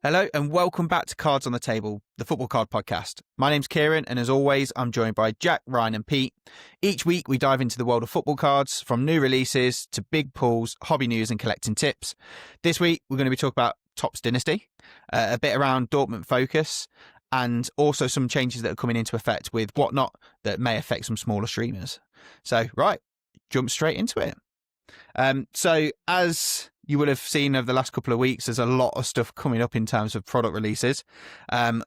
Hello and welcome back to Cards on the Table, the football card podcast. My name's Kieran and as always, I'm joined by Jack, Ryan and Pete. Each week we dive into the world of football cards, from new releases to big pulls, hobby news and collecting tips. This week we're going to be talking about Topps Dynasty, a bit around Dortmund focus, and also some changes that are coming into effect with whatnot that may affect some smaller streamers. So, right, jump straight into it. So as you will have seen over the last couple of weeks, there's a lot of stuff coming up in terms of product releases.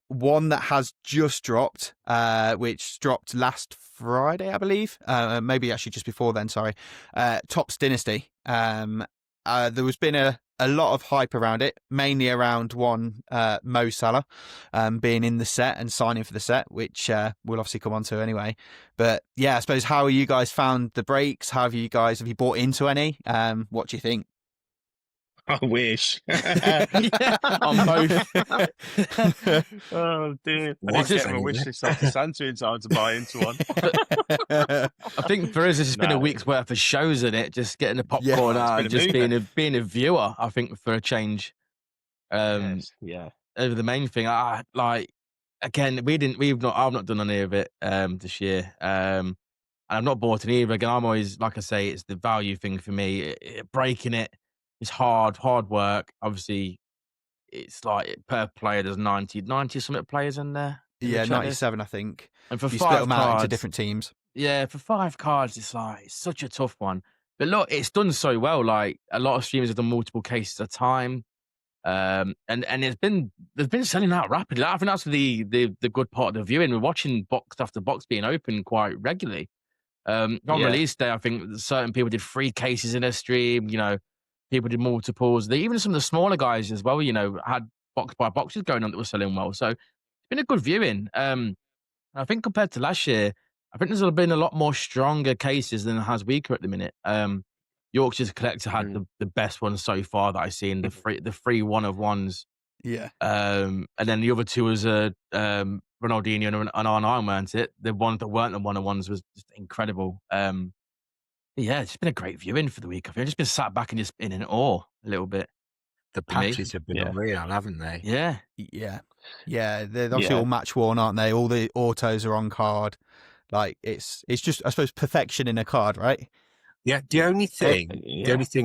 One that has just dropped, which dropped last Friday, I believe, maybe actually just before then, sorry, Topps Dynasty. There was been a lot of hype around it, mainly around one Mo Salah being in the set and signing for the set, which we'll obviously come on to anyway. But yeah, I suppose, how you guys found the breaks? Have you bought into any? What do you think? I wish. On both. Oh dear. I didn't get my wish list off to Santa in time to buy into one. I think for us, it's been a week's worth of shows in it, just getting the popcorn out and just being a viewer, I think, for a change. Over the main thing. Again, I've not done any of it this year. And I've not bought any either. Again, I'm always, like I say, it's the value thing for me. Breaking it is hard work. Obviously, it's like per player, there's 90 something players in there. Yeah, 97, I think. And for you 5 split them cards, out into different teams. Yeah, for 5 cards, it's such a tough one. But look, it's done so well. Like, a lot of streamers have done multiple cases at a time. And they've been selling out rapidly. I think that's the good part of the viewing. We're watching box after box being open quite regularly. On release day, I think certain people did 3 cases in a stream. People did multiples. Even some of the smaller guys as well, had box by boxes going on that were selling well. So it's been a good viewing. I think compared to last year, I think there's been a lot more stronger cases than it has weaker at the minute. Yorkshire's Collector had the best one so far that I've seen, the three one of ones. Yeah. And then the other 2 was Ronaldinho and R9, weren't it? The ones that weren't the one of ones was just incredible. Yeah, it's been a great viewing for the week. I've just been sat back and just been in awe a little bit. The patches have been unreal, haven't they? Yeah. They're obviously all match worn, aren't they? All the autos are on card. Like, it's just, I suppose, perfection in a card, right? Yeah. The only thing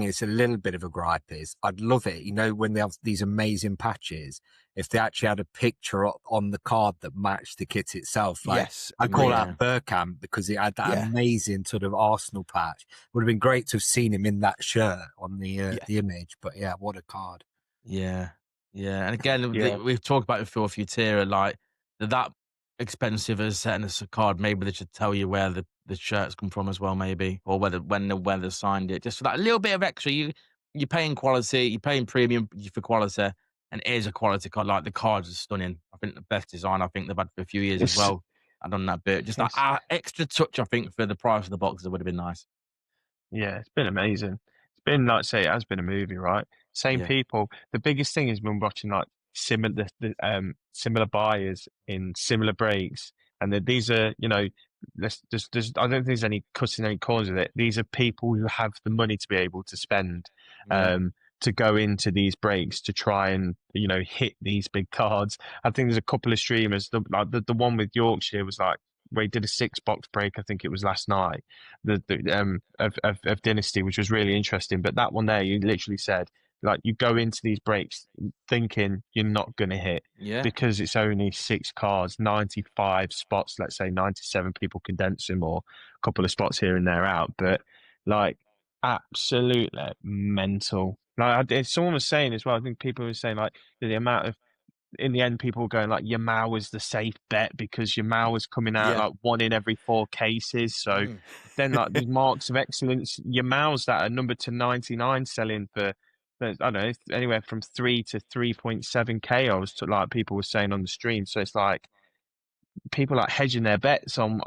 is a little bit of a gripe is I'd love it, when they have these amazing patches, if they actually had a picture on the card that matched the kit itself. Yes. I call out Burkamp because it had that amazing sort of Arsenal patch. Would have been great to have seen him in that shirt on the image. But yeah, what a card. Yeah. And again, we've talked about it before, Futera, like that expensive as setting us a card. Maybe they should tell you where the shirts come from as well, maybe, or when they signed it, just for that little bit of extra. You're paying quality, you're paying premium for quality, and it is a quality card. Like, the cards are stunning. I think the best design I think they've had for a few years as well. I've done that bit, just that extra touch. I think for the price of the boxes, it would have been nice. Yeah, it's been amazing. It's been, like I say, it has been a movie, right? Same people. The biggest thing is when watching like similar buyers in similar breaks, and these are, I don't think there's any cutting any corners with it. These are people who have the money to be able to spend to go into these breaks to try and hit these big cards. I think there's a couple of streamers. The one with Yorkshire was like, where he did a 6-box break, I think it was last night, of Dynasty, which was really interesting. But that one there, you literally said, like, you go into these breaks thinking you're not going to hit because it's only 6 cards, 95 spots, let's say 97 people condense them, or a couple of spots here and there out. But like, absolutely mental. Like, someone was saying as well, I think people were saying like the amount of, in the end, people were going like Yamal was the safe bet because Yamal was coming out like 1 in every 4 cases. So then, like, the marks of excellence, Yamal's that are number to 99 selling for, I don't know, anywhere from 3 to 3.7k. I was like, people were saying on the stream. So it's like people like hedging their bets on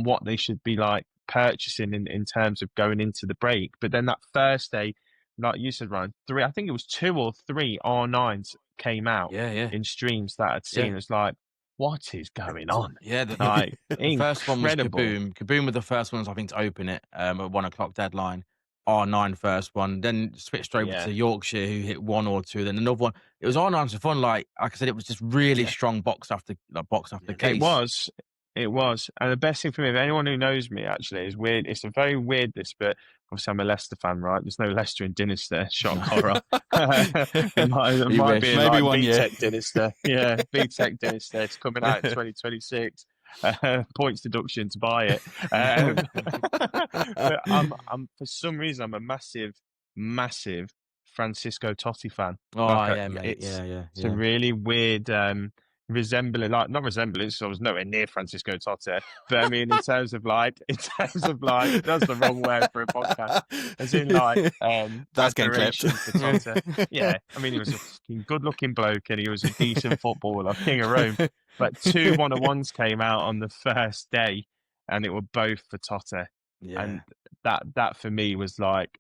what they should be like purchasing in terms of going into the break. But then that first day, like you said, Ryan, I think it was 2 or 3 R9s came out in streams that I'd seen. It's like, what is going on? Yeah, the first one was Kaboom. Kaboom were the first ones, I think, to open it at 1 o'clock deadline. R9 first one, then switched over to Yorkshire, who hit 1 or 2, then another one. It was R9 for fun. Like I said, it was just really strong box after case. It was. And the best thing for me, if anyone who knows me actually, is weird. It's a very weird this, but obviously I'm a Leicester fan, right? There's no Leicester in Dinister. Shock horror. It might be maybe like one year. B-Tech Dinister. Yeah, B-Tech Dinister. It's coming out in 2026. Points deduction to buy it. But I'm for some reason I'm a massive Francisco Totti fan. Oh like, yeah, mate. It's a really weird not resemblance. I was nowhere near Francisco Totti, but I mean in terms of like that's the wrong word for a podcast. As in like that's getting clipped. For Totti. Yeah, I mean he was a fucking good-looking bloke and he was a decent footballer, king of Rome. But 2 1-on-1s came out on the first day, and it were both for Totti. Yeah. And that for me was like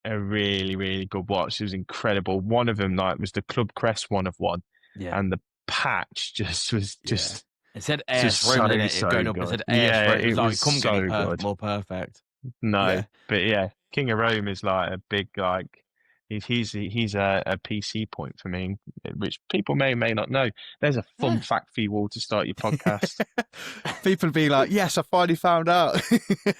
a really, really good watch. It was incredible. One of them was the Club Crest 1 of 1. Yeah. And the patch was just it said AS Rome, didn't it? Going up, it said AS Rome. It was like, come so get good. More perfect. No, but yeah, King of Rome is like a big he's a PC point for me, which people may or may not know. There's a fun fact for you all to start your podcast. People be like, yes, I finally found out.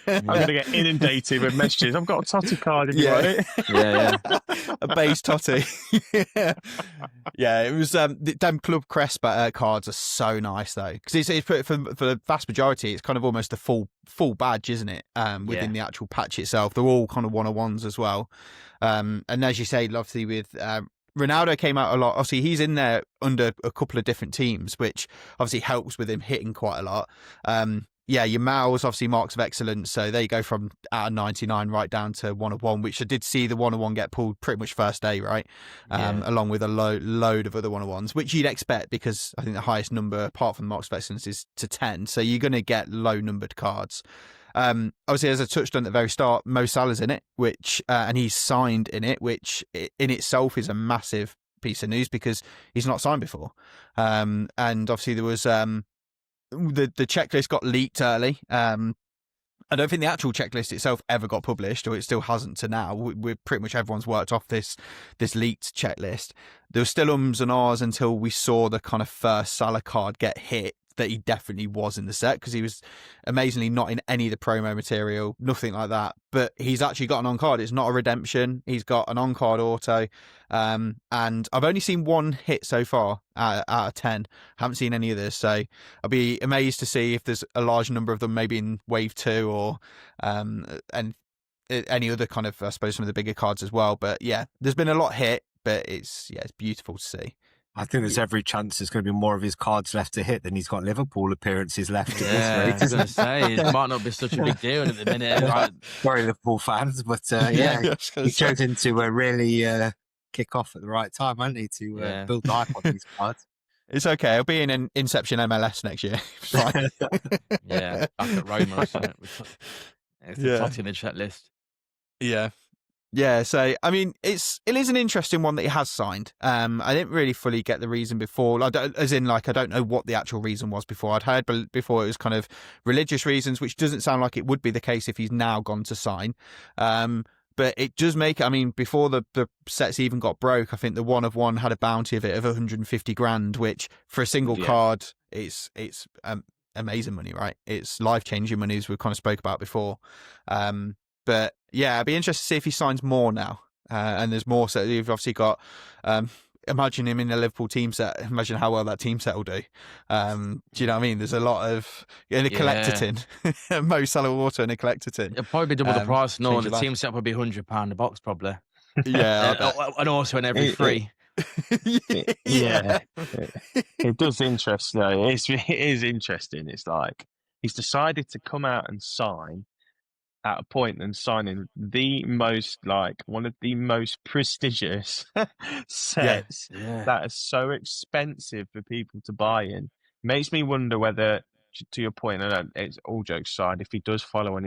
I'm going to get inundated with messages. I've got a Totti card if you want it. Yeah. A base Totti. Yeah, it was them Club Crest cards are so nice though, because it's for the vast majority it's kind of almost the full badge, isn't it? Within the actual patch itself, they're all kind of 1-on-1s as well. And as you say, obviously with Ronaldo came out a lot. Obviously, he's in there under a couple of different teams, which obviously helps with him hitting quite a lot. Your Mao's obviously marks of excellence. So they go from out of 99 right down to 1-of-1, which I did see the 1-of-1 get pulled pretty much first day, right? Along with a load of other 1-of-1s, which you'd expect because I think the highest number apart from marks of excellence is to 10. So you're going to get low numbered cards. Obviously, as I touched on at the very start, Mo Salah's in it, which and he's signed in it, which in itself is a massive piece of news because he's not signed before. And obviously there was the checklist got leaked early. I don't think the actual checklist itself ever got published, or it still hasn't to now. We're pretty much everyone's worked off this leaked checklist. There were still ums and ahs until we saw the kind of first Salah card get hit that he definitely was in the set, because he was amazingly not in any of the promo material, nothing like that. But he's actually got an on-card. It's not a redemption. He's got an on-card auto. And I've only seen one hit so far out of 10. Haven't seen any of this. So I'll be amazed to see if there's a large number of them maybe in wave 2 or and any other kind of, I suppose, some of the bigger cards as well. But yeah, there's been a lot hit, but it's beautiful to see. I think there's every chance there's going to be more of his cards left to hit than he's got Liverpool appearances left. Yeah, I was going to say, it might not be such a big deal at the minute. Right? Sorry, Liverpool fans, but he chosen to really kick off at the right time, hasn't he, to build the hype on these cards. It's okay. I'll be in an Inception MLS next year. It's fine. Yeah, back at Roma or something. It's the top in the chat list. Yeah, so I mean, it is an interesting one that he has signed. I didn't really fully get the reason before, I don't know what the actual reason was before. I'd heard before it was kind of religious reasons, which doesn't sound like it would be the case if he's now gone to sign. But it does make, I mean, before the sets even got broke, I think the 1-of-1 had a bounty of it of 150 grand, which for a single card, it's amazing money, right? It's life-changing money, as we kind of spoke about before. But yeah, I'd be interested to see if he signs more now. And there's more. So you've obviously got, imagine him in a Liverpool team set. Imagine how well that team set will do. Do you know what I mean? There's a lot of, in a collector tin. Mo Salah water in a collector tin. It'll probably be double the price. No, the team set will be £100 a box, probably. Yeah. And also in every free. It does interest though. It is interesting. It's like he's decided to come out and sign at a point and signing one of the most prestigious sets that is so expensive for people to buy in. Makes me wonder whether, to your point, and it's all jokes aside, if he does follow on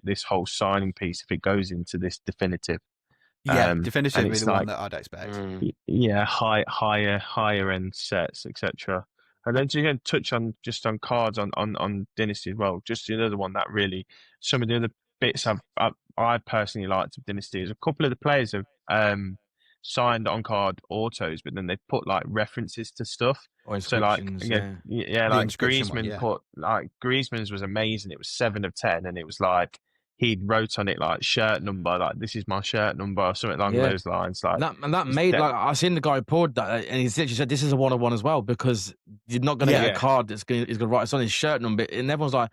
this whole signing piece, if it goes into this definitive. Definitive is the one that I'd expect. Yeah, higher end sets, etc. And then to touch on cards on Dynasty as well, just another one that really, some of the other bits I personally liked of Dynasty is a couple of the players have signed on card autos, but then they put like references to stuff. Or So like inscriptions, like inscription one, Griezmann's was amazing. It was 7 of 10, and it was like he wrote on it like shirt number, like this is my shirt number, or something along those lines. Like that made like I seen the guy poured that, and he literally said this is a 1-of-1 as well, because you're not going to get a card that's going to write it's on his shirt number, and everyone's like,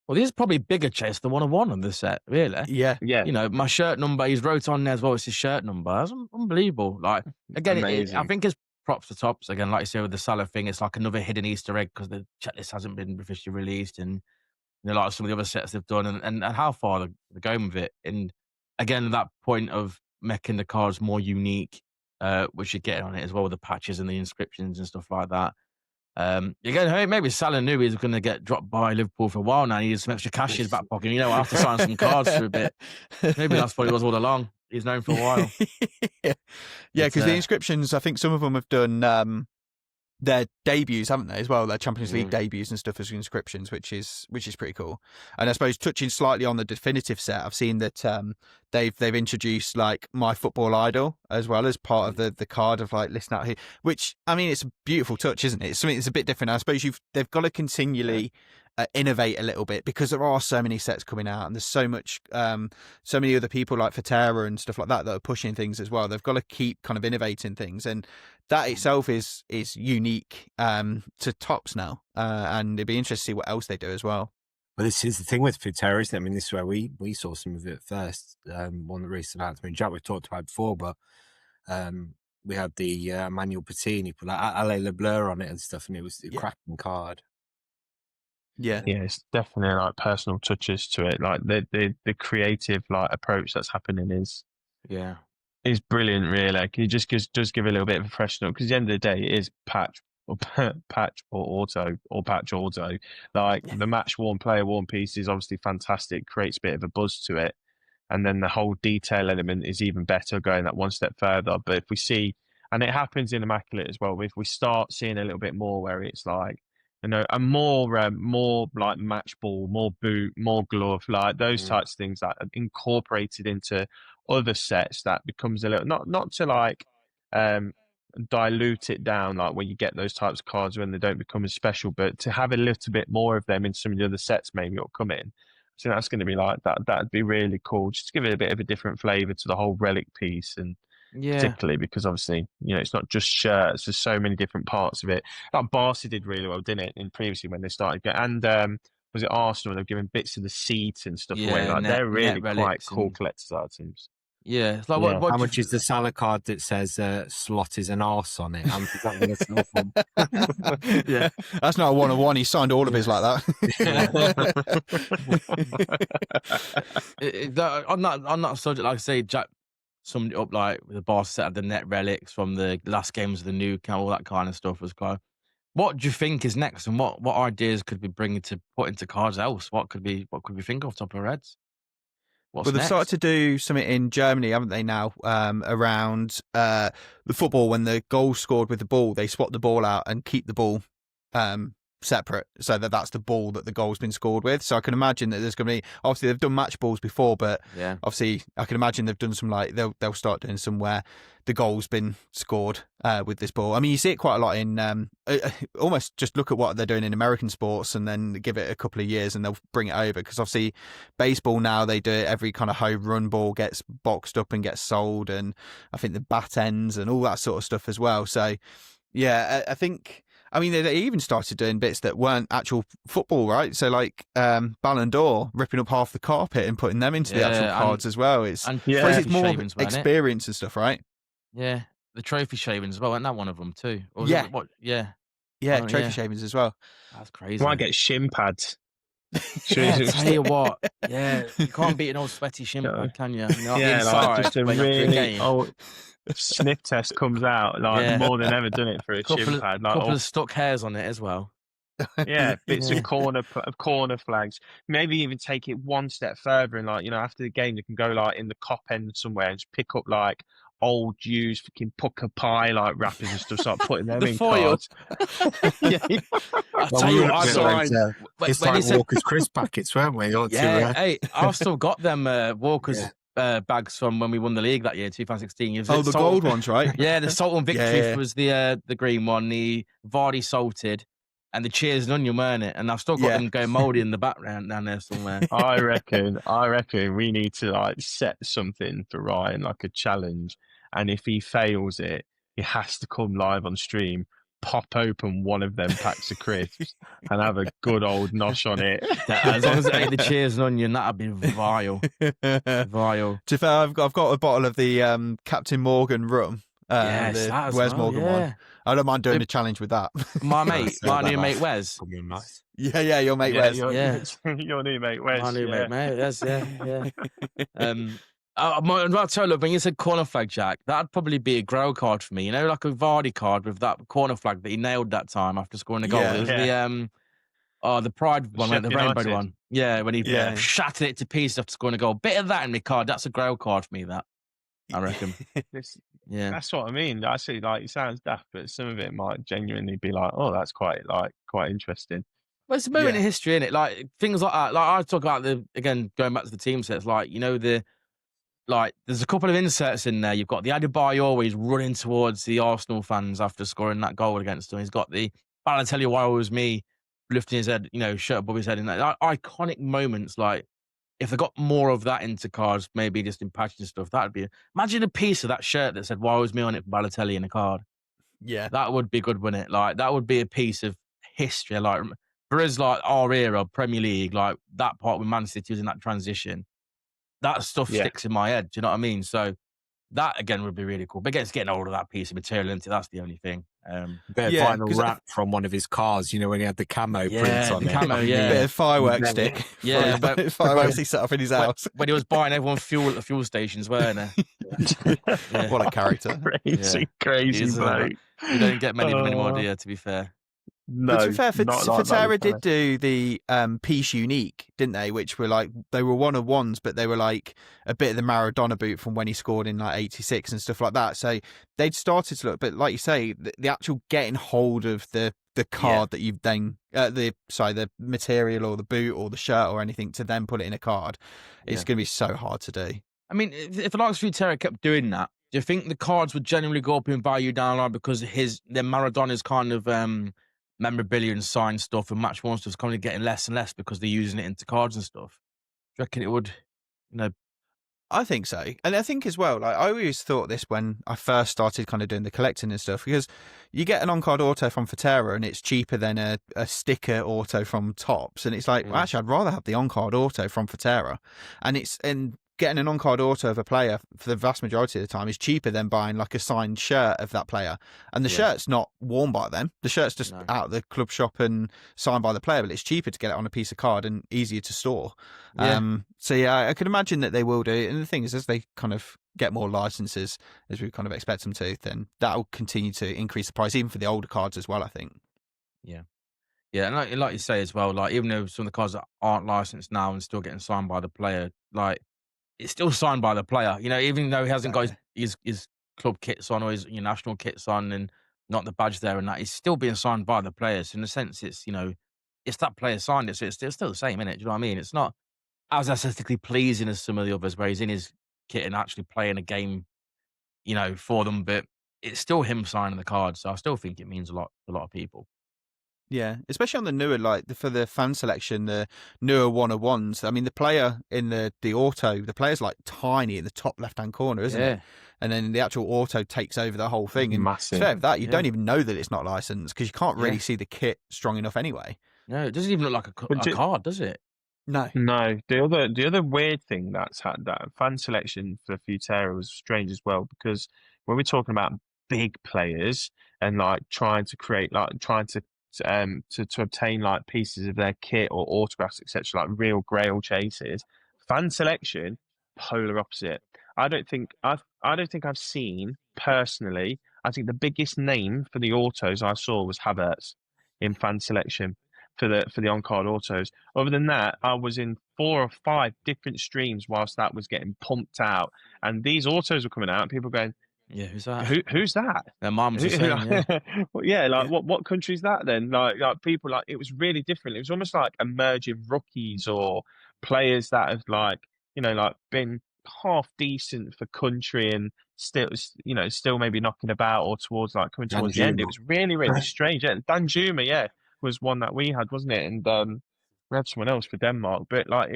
well, this is probably bigger chase than 1-of-1 on the set, really. Yeah. You know, my shirt number, he's wrote on there as well. It's his shirt number. That's unbelievable. Like, again, I think it's props to Topps. Again, like you say with the Salah thing, it's like another hidden Easter egg because the checklist hasn't been officially released, and you know, like some of the other sets they've done, and how far they're going with it. And again, that point of making the cards more unique, which you're getting on it as well with the patches and the inscriptions and stuff like that. Again, hey, maybe Salah knew he was going to get dropped by Liverpool for a while now. He needs some extra cash in his back pocket. You know, I have to sign some cards for a bit. Maybe that's what it was all along. He's known for a while. Yeah, because the inscriptions, I think some of them have done their debuts, haven't they, as well? Their Champions League debuts and stuff as inscriptions, which is pretty cool. And I suppose touching slightly on the definitive set, I've seen that they've introduced like My Football Idol as well as part of the card of like listing out who, which I mean it's a beautiful touch, isn't it? It's something that's a bit different. I suppose they've got to continually innovate a little bit because there are so many sets coming out and there's so much so many other people like Futera and stuff like that are pushing things as well. They've got to keep kind of innovating things, and that itself is unique to Topps now, and it'd be interesting to see what else they do as well. Well, this is the thing with Futera, isn't it? I mean, this is where we saw some of it first. One that recently announced. I mean, Jack, we've talked about it before, but we had the Manuel Patini put like Allez Le Bleu on it and stuff, and it was a cracking card. Yeah, it's definitely like personal touches to it. Like the creative like approach that's happening is brilliant. Really, like it just does give a little bit of a freshener, because at the end of the day, it is patch or auto or patch auto. Like the match worn, player worn piece is obviously fantastic, creates a bit of a buzz to it, and then the whole detail element is even better, going that one step further. But if we see, and it happens in Immaculate as well, if we start seeing a little bit more where it's like, you know, a more like match ball, more boot, more glove, like those types of things that are incorporated into other sets, that becomes a little not to like dilute it down, like when you get those types of cards when they don't become as special, but to have a little bit more of them in some of the other sets maybe will come in. So that's going to be like that'd be really cool, just to give it a bit of a different flavor to the whole relic piece. And particularly because obviously, you know, it's not just shirts, there's so many different parts of it. Like Barca did really well, didn't it, in previously when they started getting, and was it Arsenal, they've given bits of the seat and stuff away, like they're really quite cool collector's items. Yeah, it's like what how much is the Salah card that says slot is an arse on it? How much is that going to sell for? Yeah, that's not a 1-of-1. He signed all of his like that. On that subject, like I say, Jack summed it up like with the Barca set of the net relics from the last games of the new camp, all that kind of stuff was quite. What do you think is next, and what ideas could we bring to put into cards else? What could we think of top of our heads? Well, they've started to do something in Germany, haven't they, now, around the football. When the goal's scored with the ball, they swap the ball out and keep the ball separate, so that's the ball that the goal's been scored with. So I can imagine that there's going to be, obviously they've done match balls before, but obviously I can imagine they've done some, like they'll start doing some where the goal's been scored with this ball. I mean, you see it quite a lot in almost just look at what they're doing in American sports and then give it a couple of years and they'll bring it over, because obviously baseball now, they do it, every kind of home run ball gets boxed up and gets sold, and I think the bat ends and all that sort of stuff as well. So yeah, I think, I mean, they even started doing bits that weren't actual football, right? So like Ballon d'Or, ripping up half the carpet and putting them into the actual cards as well. It's more experience and stuff, right? Yeah, the trophy shavings as well. Isn't that one of them too? Trophy shavings as well. That's crazy. Might get shin pads. Tell you what, you can't beat an old sweaty shin pad, can you? Like just a really old sniff test comes out, like more than ever done it for a shin pad. Like couple of stuck hairs on it as well. Yeah, bits of corner flags. Maybe even take it one step further, and like, you know, after the game, you can go like in the cop end somewhere and just pick up like old used fucking pucker pie like wrappers and stuff, start putting them The in foil. cards. Yeah. I'll Well, tell we you were what, I looking at saw. those, When it's he like said, Walker's crisp packets, weren't we? Or yeah, hey, I've still got them Walker's bags from when we won the league that year, 2016. Oh, the gold ones, right? Yeah, the Salt and Victory Yeah. was the green one, the Vardy salted, and the Cheers and Onion, weren't it? And I've still got Yeah. them going mouldy in the background down there somewhere. I reckon we need to like set something for Ryan, like a challenge. And if he fails it, he has to come live on stream, pop open one of them packs of crisps, and have a good old nosh on it. As long as it ain't the Cheers and Onion, that'd be vile. Vile. To be fair, I've got a bottle of the Captain Morgan rum. Yes, the that as Wes well, Morgan one. I don't mind doing a challenge with that. My mate, say my that new nice. mate Wes. Nice. Yeah, your mate Yeah, Wes. your new mate Wes. My new yeah. mate Wes, yeah. I'll tell you, when you said corner flag, Jack, that'd probably be a grow card for me. You know, like a Vardy card with that corner flag that he nailed that time after scoring a goal. Yeah. It was the Pride one, like the Sheffield rainbow United. one. Yeah, when he Yeah. shattered it to pieces after scoring a goal. Bit of that in my card. That's a grow card for me, that. I reckon. Yeah. That's what I mean. I see, like, it sounds daft, but some of it might genuinely be like, oh, that's quite interesting. Well, it's a moment Yeah. in history, isn't it? Like things like that. Like I talk about going back to the team sets, like, you know, there's a couple of inserts in there. You've got the Adebayor always running towards the Arsenal fans after scoring that goal against them. He's got the Balotelli why it was me lifting his head, you know, shirt above his head, and that iconic moments. Like if they got more of that into cards, maybe just in patches and stuff, that'd be. Imagine a piece of that shirt that said "Why was me" on it for Balotelli in a card. Yeah. That would be good, wouldn't it? Like that would be a piece of history. Like for us, like our era, Premier League, like that part with Man City was in that transition. That stuff sticks in my head. Do you know what I mean? So that again would be really cool. But again, it's getting hold of that piece of material, isn't it? That's the only thing. Bit of Yeah, vinyl 'cause wrap from one of his cars, you know, when he had the camo prints on the it. camo, yeah. Bit of fireworks stick. Yeah, but fireworks he set up in his house. when he was buying everyone fuel at the fuel stations, weren't there? Yeah. What a character. Crazy He's, bloke. You don't get many of them anymore, do you, to be fair? No, But to be fair, not like that Futera with did do the piece unique, didn't they? Which were like, they were one of ones, but they were like a bit of the Maradona boot from when he scored in like 86 and stuff like that. So they'd started to look, but like you say, the actual getting hold of the card that you've then, the material or the boot or the shirt or anything to then put it in a card, it's going to be so hard to do. I mean, if the likes of Futera kept doing that, do you think the cards would generally go up in value down the line because their Maradona's kind of memorabilia and signed stuff and match one stuff's kind of getting less and less because they're using it into cards and stuff? Do you reckon it would, you know? I think so. And I think as well, like I always thought this when I first started kind of doing the collecting and stuff, because you get an on-card auto from Futera and it's cheaper than a sticker auto from Topps. And it's like, well, actually, I'd rather have the on-card auto from Futera. And getting an on-card auto of a player for the vast majority of the time is cheaper than buying like a signed shirt of that player. And the shirt's not worn by them. The shirt's just out of the club shop and signed by the player, but it's cheaper to get it on a piece of card and easier to store. Yeah. So yeah, I can imagine that they will do it. And the thing is, as they kind of get more licenses, as we kind of expect them to, then that'll continue to increase the price, even for the older cards as well, I think. Yeah. Yeah, and like you say as well, like even though some of the cards that aren't licensed now and still getting signed by the player, like it's still signed by the player, you know, even though he hasn't got his club kits on or his national kits on and not the badge there and that, he's still being signed by the players. In a sense, it's, you know, it's that player signed it, so it's still the same, isn't it? Do you know what I mean? It's not as aesthetically pleasing as some of the others where he's in his kit and actually playing a game, you know, for them, but it's still him signing the card. So I still think it means a lot to a lot of people. Yeah, especially on the newer, like for the fan selection, the newer 101s. I mean, the player in the auto, the player's like tiny in the top left-hand corner, isn't it? And then the actual auto takes over the whole thing. And Massive. fair that you don't even know that it's not licensed because you can't really see the kit strong enough anyway. No, it doesn't even look like a card, does it? No. The other weird thing that fan selection for Futera was strange as well, because when we're talking about big players and like trying to obtain like pieces of their kit or autographs, etc., like real grail chases, fan selection, polar opposite. I don't think I've seen personally. I think the biggest name for the autos I saw was Havertz in fan selection for the on-card autos. Other than that, I was in 4 or 5 different streams whilst that was getting pumped out, and these autos were coming out. And people going, Yeah, who's that? Who's that? Mine was the same, yeah. Well, yeah, like what country is that then? Like people, like, it was really different. It was almost like emerging rookies or players that have, like, like been half decent for country and still, still maybe knocking about or towards, like, coming towards the end. It was really, really strange. Yeah, Danjuma, yeah, was one that we had, wasn't it? And we had someone else for Denmark, but like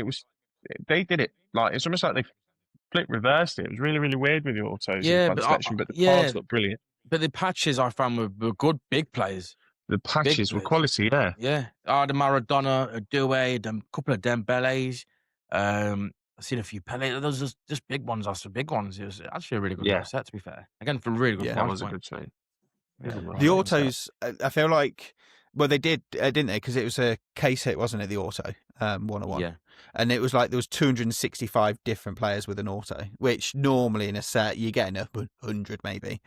they did it, like, it's almost like they flip reversed it. It was really, really weird with the autos and Yeah, fan but selection, but the cards look brilliant. But the patches I found were good, big players. The patches were players. quality, yeah. Yeah. The Maradona, a Doué, a couple of Dembeles. I've seen a few Pele. Those are just big ones. That's the big ones. It was actually a really good little set, to be fair. Again, for a really good Yeah, price that was point. a good set. The autos, I feel like, well, they did, didn't they? Because it was a case hit, wasn't it? The auto, 101. Yeah. And it was like there was 265 different players with an auto, which normally in a set you're getting 100 maybe.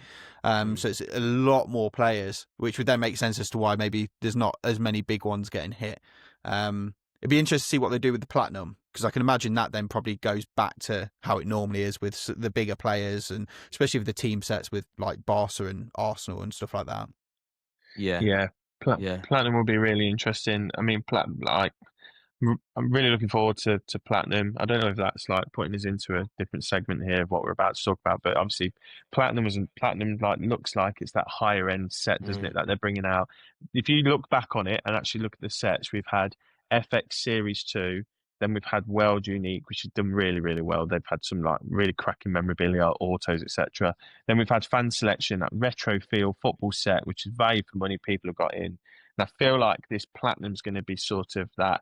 So it's a lot more players, which would then make sense as to why maybe there's not as many big ones getting hit. It'd be interesting to see what they do with the platinum, because I can imagine that then probably goes back to how it normally is with the bigger players, and especially with the team sets with like Barca and Arsenal and stuff like that. Yeah. Platinum will be really interesting. I mean, I'm really looking forward to Platinum. I don't know if that's like putting us into a different segment here of what we're about to talk about, but obviously Platinum like looks like it's that higher end set, doesn't it, that they're bringing out. If you look back on it and actually look at the sets, we've had FX Series 2, then we've had World Unique, which has done really, really well. They've had some like really cracking memorabilia, autos, etc. Then we've had Fan Selection, that retro feel football set, which is value for money people have got in. And I feel like this Platinum's going to be sort of that.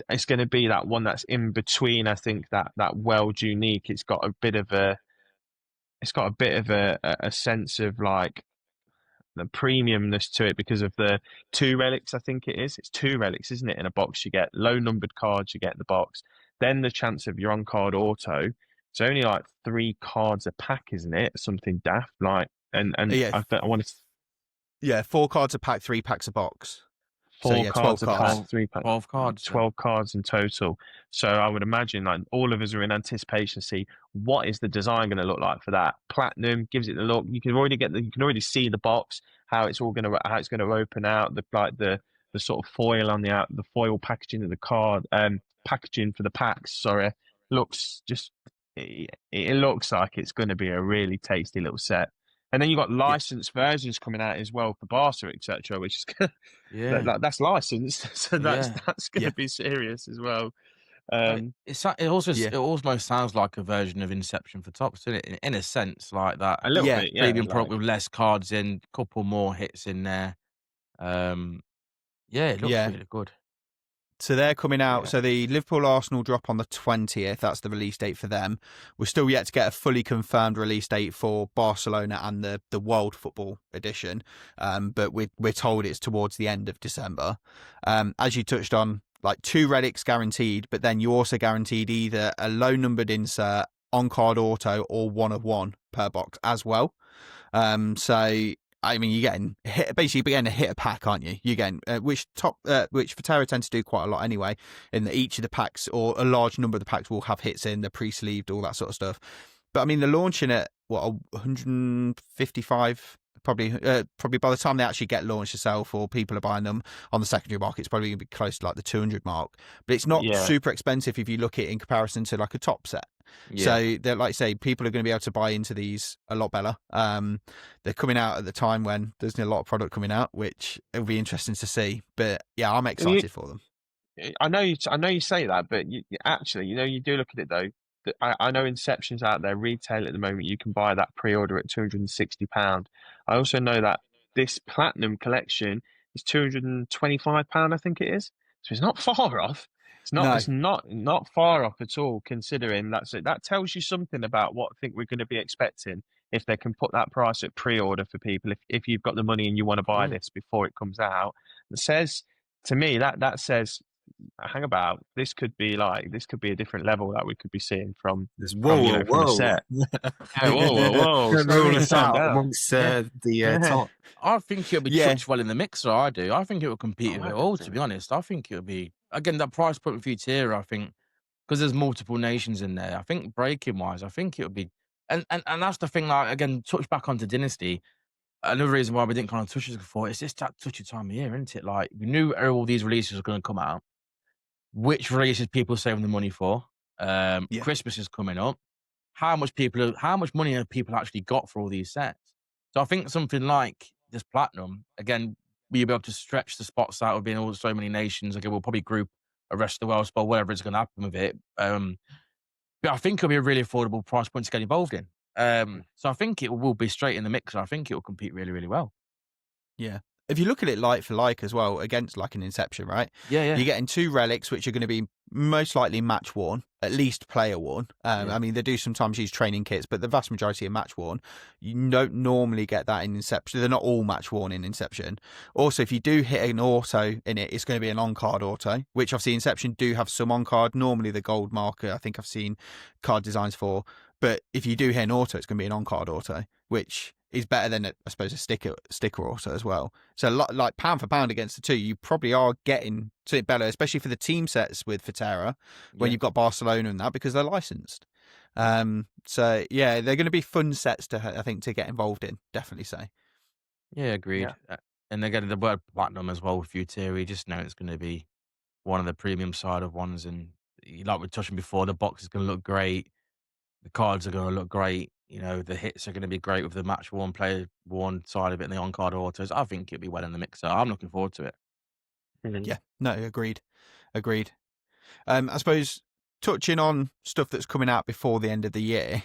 It's going to be that one that's in between. I think that World Unique, it's got a bit of a sense of like the premiumness to it because of the 2 relics. I think it is. It's 2 relics, isn't it? In a box, you get low numbered cards. You get in the box. Then the chance of your on card auto. It's only like 3 cards a pack, isn't it? Something daft like. And Yeah. I want to. Yeah, 4 cards a pack, 3 packs a box. 4 cards a pack, 3 packs. 12 cards. 12 cards in total. So I would imagine like all of us are in anticipation to see what is the design going to look like for that. Platinum gives it the look. You can already see the box, how it's going to open out, the sort of foil on the foil packaging of the card, packaging for the packs. Sorry, looks just it looks like it's going to be a really tasty little set. And then you've got licensed versions coming out as well for Barca, etc., which is that's licensed, so that's going to be serious as well. It almost sounds like a version of Inception for Topps, isn't it? In a sense, like that. A little bit, yeah. Premium product with less cards in, couple more hits in there. It looks really good. So they're coming out. So the Liverpool-Arsenal drop on the 20th. That's the release date for them. We're still yet to get a fully confirmed release date for Barcelona and the World Football Edition. But we're told it's towards the end of December. As you touched on, like 2 relics guaranteed, but then you also guaranteed either a low-numbered insert, on-card auto, or 1 of 1 per box as well. So I mean, you're getting basically a hit a pack, aren't you? You're getting which Futera tend to do quite a lot anyway. In that each of the packs or a large number of the packs will have hits in, they're pre-sleeved, all that sort of stuff. But I mean, they're launching at 155. Probably by the time they actually get launched itself or people are buying them on the secondary market, it's probably going to be close to like the 200 mark. But it's not super expensive if you look at it in comparison to like a top set. Yeah. So they're like, say, people are going to be able to buy into these a lot better. They're coming out at the time when there's a lot of product coming out, which it'll be interesting to see. But yeah, I'm excited for them. I know you say that, but actually, you do look at it though. I know Inception's out there retail at the moment. You can buy that pre-order at £260. I also know that this Platinum collection is £225. I think it is. So it's not far off. It's not far off at all. Considering that tells you something about what I think we're going to be expecting if they can put that price at pre-order for people. If you've got the money and you want to buy this before it comes out, it says to me that says. Hang about. This could be a different level that we could be seeing from whoa. Set. Whoa. Roll us out amongst the top. I think it'll be chucked well in the mixer. I do. I think it will compete with it all. To be honest, I think it'll be again that price point with Futera. I think because there's multiple nations in there. I think breaking wise, I think it'll be And that's the thing. Like again, touch back onto Dynasty. Another reason why we didn't kind of touch this before is it's that touchy time of year, isn't it? Like we knew all these releases were going to come out. Which releases people saving the money for? Yeah. Christmas is coming up. How much money have people actually got for all these sets? So I think something like this platinum, again, we'll be able to stretch the spots out of being all so many nations. Again, we'll probably group a rest of the world spot, whatever is going to happen with it. But I think it'll be a really affordable price point to get involved in. So I think it will be straight in the mix. I think it will compete really, really well. Yeah. If you look at it like for like as well, against like an Inception, right? Yeah. You're getting 2 relics, which are going to be most likely match worn, at least player worn. Yeah. I mean, they do sometimes use training kits, but the vast majority are match worn. You don't normally get that in Inception. They're not all match worn in Inception. Also, if you do hit an auto in it, it's going to be an on-card auto, which obviously Inception do have some on-card. Normally the gold marker, I think I've seen card designs for. But if you do hit an auto, it's going to be an on-card auto, which is better than, I suppose, a sticker auto as well. So like pound for pound against the two, you probably are getting something better, especially for the team sets with Futera, when you've got Barcelona and that, because they're licensed. So yeah, they're going to be fun sets I think to get involved in. Definitely say. Yeah, agreed. And again, the word platinum as well with Futera, you just know it's going to be one of the premium side of ones. And like we touched on before, the box is going to look great. The cards are going to look great. You know, the hits are going to be great with the match worn, player worn side of it and the on-card autos. I think it'll be well in the mixer. I'm looking forward to it. Yeah, no, agreed. I suppose touching on stuff that's coming out before the end of the year,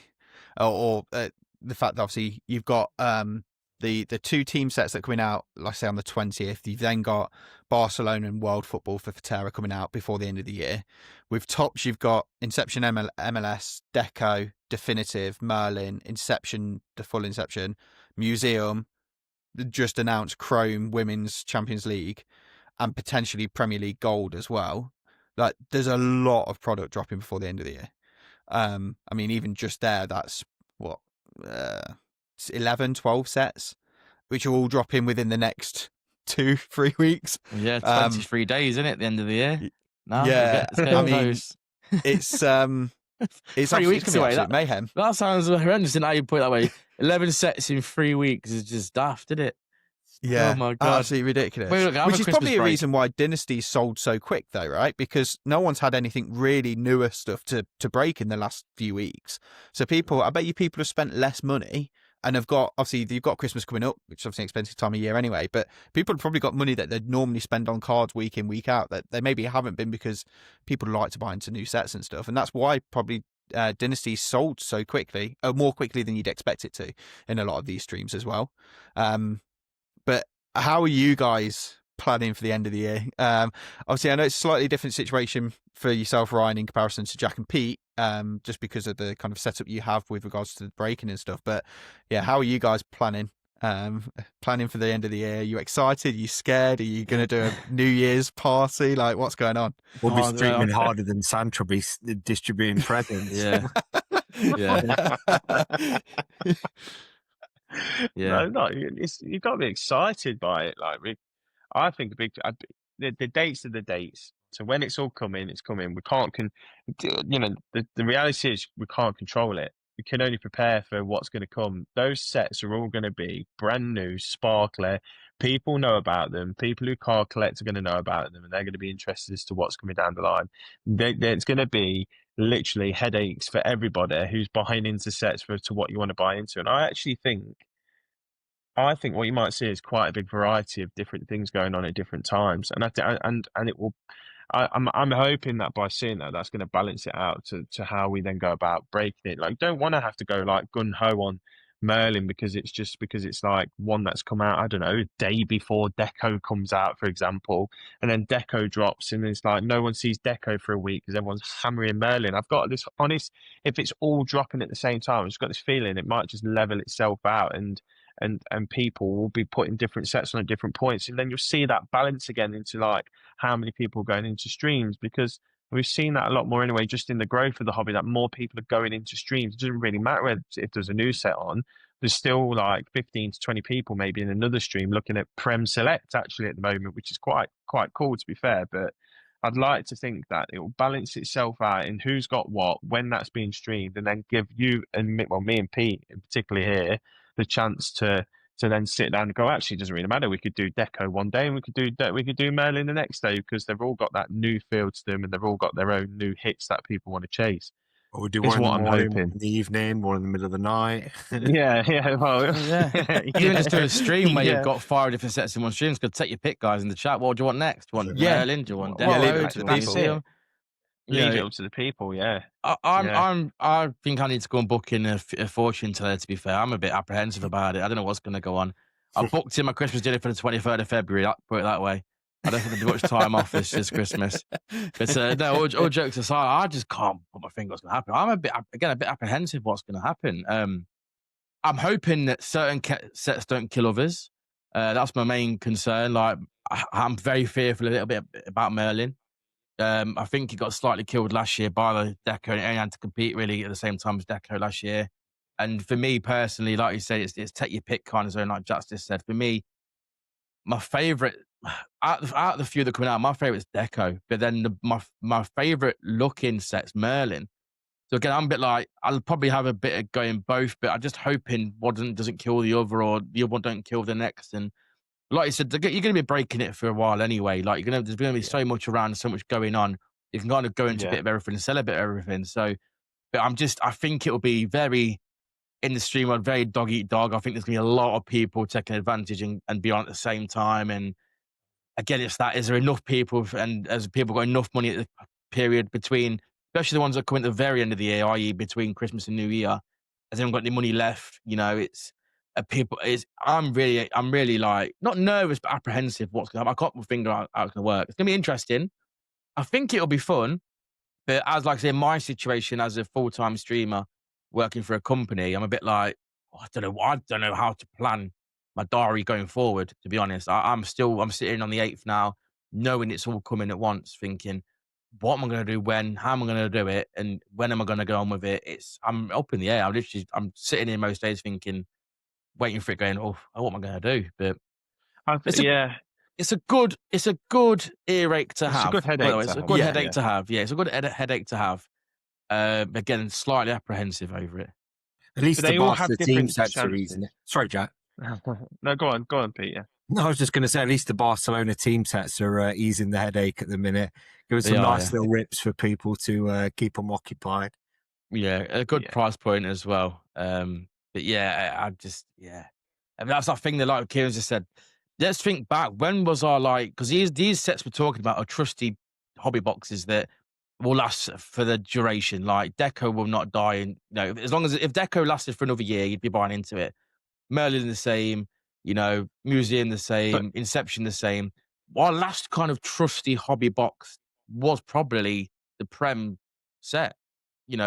or the fact that obviously you've got the 2 team sets that are coming out, like I say, on the 20th. You've then got Barcelona and World Football for Futera coming out before the end of the year. With Topps, you've got Inception MLS, Deco, Definitive, Merlin, Inception, the full Inception, Museum, just announced Chrome Women's Champions League, and potentially Premier League Gold as well. Like, there's a lot of product dropping before the end of the year. I mean, even just there, that's what, 11, 12 sets, which are all dropping within the next 2-3 weeks. Yeah, 23 days, isn't it, at the end of the year? No, yeah, it's getting close. It's 3 weeks away. Absolute mayhem. That sounds horrendous in how you put it that way. 11 sets in 3 weeks is just daft, isn't it? Yeah, oh my God. absolutely ridiculous. Wait, look, which is probably a reason why Dynasty sold so quick, though, right? Because no one's had anything really newer stuff to break in the last few weeks. So I bet you people have spent less money and have got, obviously, you've got Christmas coming up, which is obviously an expensive time of year anyway, but people have probably got money that they'd normally spend on cards week in, week out that they maybe haven't been because people like to buy into new sets and stuff. And that's why probably Dynasty sold so quickly, more quickly than you'd expect it to in a lot of these streams as well. But how are you guys planning for the end of the year? Obviously, I know it's a slightly different situation for yourself, Ryan, in comparison to Jack and Pete, just because of the kind of setup you have with regards to the breaking and stuff. But yeah, how are you guys planning for the end of the year? Are you excited? Are you scared? Are you going to do a New Year's party? Like, what's going on? We'll be streaming harder than Santa be distributing presents. Yeah. Yeah. Yeah. No, you've got to be excited by it. Like, I think the dates are the dates. So when it's all coming, it's coming. We can't the reality is we can't control it. We can only prepare for what's going to come. Those sets are all going to be brand new, sparkler. People know about them. People who card collect are going to know about them, and they're going to be interested as to what's coming down the line. It's going to be literally headaches for everybody who's buying into sets to what you want to buy into. And I actually think what you might see is quite a big variety of different things going on at different times, and it will. I'm hoping that by seeing that's going to balance it out to how we then go about breaking it. Like, don't want to have to go like gun ho on Merlin because it's like one that's come out, I don't know, a day before Deco comes out, for example, and then Deco drops and it's like no one sees Deco for a week because everyone's hammering Merlin. I've got this honest, if it's all dropping at the same time, I've just got this feeling it might just level itself out and people will be putting different sets on at different points, and then you'll see that balance again into like how many people are going into streams, because we've seen that a lot more anyway, just in the growth of the hobby, that more people are going into streams. It doesn't really matter if there's a new set on, there's still like 15 to 20 people maybe in another stream looking at Prem Select actually at the moment, which is quite cool, to be fair. But I'd like to think that it will balance itself out in who's got what, when that's being streamed, and then give you and me, well, me and Pete in particular here, the chance to then sit down and go, actually, it doesn't really matter. We could do Deco one day and we could do Merlin the next day, because they've all got that new feel to them and they've all got their own new hits that people want to chase. Or we do Is one in the what I'm morning, hoping. one in the evening, one in the middle of the night. Yeah, well, Yeah. Even just do a stream where you've got 5 different sets in one stream. Could take your pick, guys, in the chat. What do you want next? Do you want Yeah. Merlin? Do you want Yeah, leave it Deco? up Do you to want people. Museum? leave it up to the people, yeah. I think I need to go and book in a fortune teller, to be fair. I'm a bit apprehensive about it. I don't know what's going to go on. I booked in my Christmas dinner for the 23rd of February, put it that way. I don't think there'll be much time off this Christmas. But no, all jokes aside, I just can't put my finger what's going to happen. I'm a bit apprehensive what's going to happen. I'm hoping that certain sets don't kill others. That's my main concern. Like, I'm very fearful a little bit about Merlin. I think he got slightly killed last year by the Deco, and he had to compete really at the same time as Deco last year. And for me personally, like you said, it's take your pick kind of zone, like Justice said. For me, my favourite, out of the few that are coming out, my favourite is Deco. But then my favourite looking set's Merlin. So again, I'm a bit like, I'll probably have a bit of going both, but I'm just hoping one doesn't kill the other, or the other one don't kill the next. And like you said, you're going to be breaking it for a while anyway. Like, there's going to be so much around, so much going on. You can kind of go into a bit of everything and sell a bit of everything. So, but I think it'll be very, in the stream mode, very dog eat dog. I think there's going to be a lot of people taking advantage and be on at the same time. And again, it's that, is there enough people, and has people got enough money at the period between, especially the ones that come at the very end of the year, i.e. between Christmas and New Year, has anyone got any money left? I'm really like, not nervous, but apprehensive what's going to happen. I can't put my finger out how it's going to work. It's going to be interesting. I think it'll be fun. But as, like I say, my situation as a full-time streamer working for a company, I'm a bit like, I don't know how to plan my diary going forward, to be honest. I'm sitting on the 8th now, knowing it's all coming at once, thinking, what am I going to do when? How am I going to do it? And when am I going to go on with it? I'm up in the air. I'm sitting here most days thinking, waiting for it, going, oh, what am I going to do? But it's a good earache to have. It's a good headache. It's a good headache to have. Yeah, it's a good headache to have. Again, slightly apprehensive over it. At least the Barca team sets are easing it. Sorry, Jack. No, go on, Pete. Yeah. No, I was just going to say, at least the Barcelona team sets are easing the headache at the minute. Giving some nice little rips for people to keep them occupied. Yeah, a good price point as well. But yeah, and that's that thing that, like Kieran just said. Let's think back. When was because these sets we're talking about are trusty hobby boxes that will last for the duration. Like, Deco will not die, and as long as if Deco lasted for another year, you'd be buying into it. Merlin the same, Museum the same, Inception the same. Our last kind of trusty hobby box was probably the Prem set. Which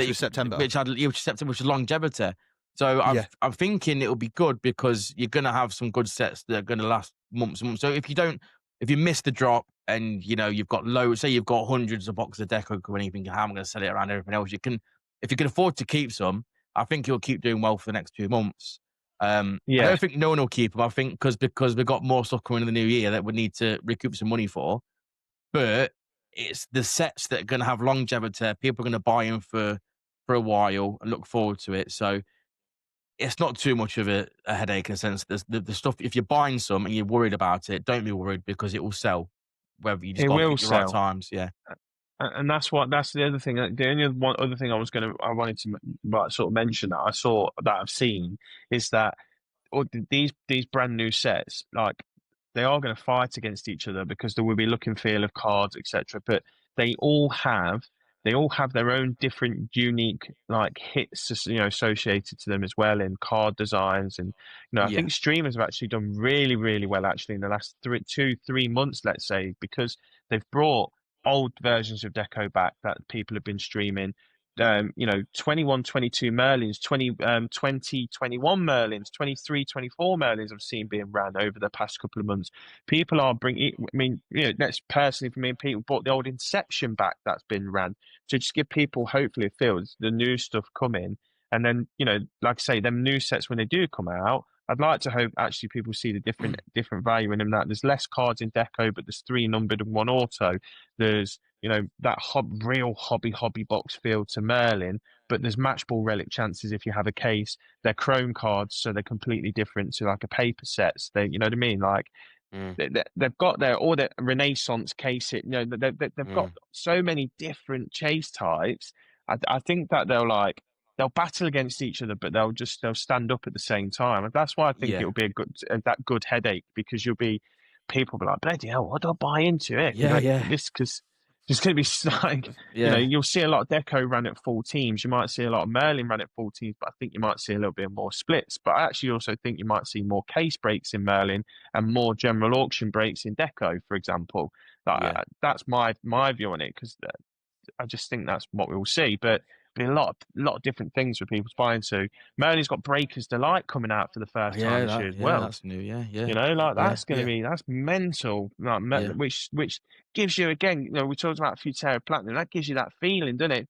was September, which was longevity. So I'm thinking it'll be good, because you're going to have some good sets that are going to last months and months. So if you miss the drop and you've got you've got hundreds of boxes of Deco and you think, how am I going to sell it around everything else? If you can afford to keep some, I think you'll keep doing well for the next 2 months. I don't think no one will keep them. I think because we've got more stuff coming in the new year that we need to recoup some money for. But it's the sets that are going to have longevity. People are going to buy in for a while and look forward to it. So it's not too much of a headache in a sense. The stuff, if you're buying some and you're worried about it, don't be worried, because it will sell. Whether you just got to pick the right times, And that's the other thing. The only other thing I wanted to sort of mention that I saw, that I've seen, is that these brand new sets, like, they are going to fight against each other, because there will be look and feel of cards, etc. But they all have their own different unique hits, associated to them as well, in card designs. And I think streamers have actually done really, really well actually in the last 2-3 months, let's say, because they've brought old versions of Deco back that people have been streaming. 21, 22 Merlins, 20, 21 Merlins, 23, 24 Merlins I've seen being ran over the past couple of months. People are bringing, that's personally for me and Pete, brought the old Inception back that's been ran to just give people hopefully a feel the new stuff coming. And then, like I say, them new sets, when they do come out, I'd like to hope actually people see the different value in them. That there's less cards in deco, but there's 3 numbered and 1 auto. There's that real hobby box feel to Merlin, but there's match ball relic chances if you have a case. They're chrome cards, so they're completely different to like a paper sets. You know what I mean? Like they've got all their Renaissance case. They've got so many different chase types. I think that they'll battle against each other, but they'll stand up at the same time. And that's why I think it'll be that good headache, because people will be like, bloody hell, what do I buy into it? This, because there's going to be like, you'll see a lot of deco run at full teams. You might see a lot of Merlin run at full teams, but I think you might see a little bit more splits. But I actually also think you might see more case breaks in Merlin and more general auction breaks in deco, for example. That's my view on it, because I just think that's what we will see. But a lot of different things for people to buy into. Merlin's got Breaker's Delight coming out for the first time this year as well. That's new. Yeah. That's going to be, that's mental. Which gives you, again, we talked about Futera Platinum. That gives you that feeling, doesn't it?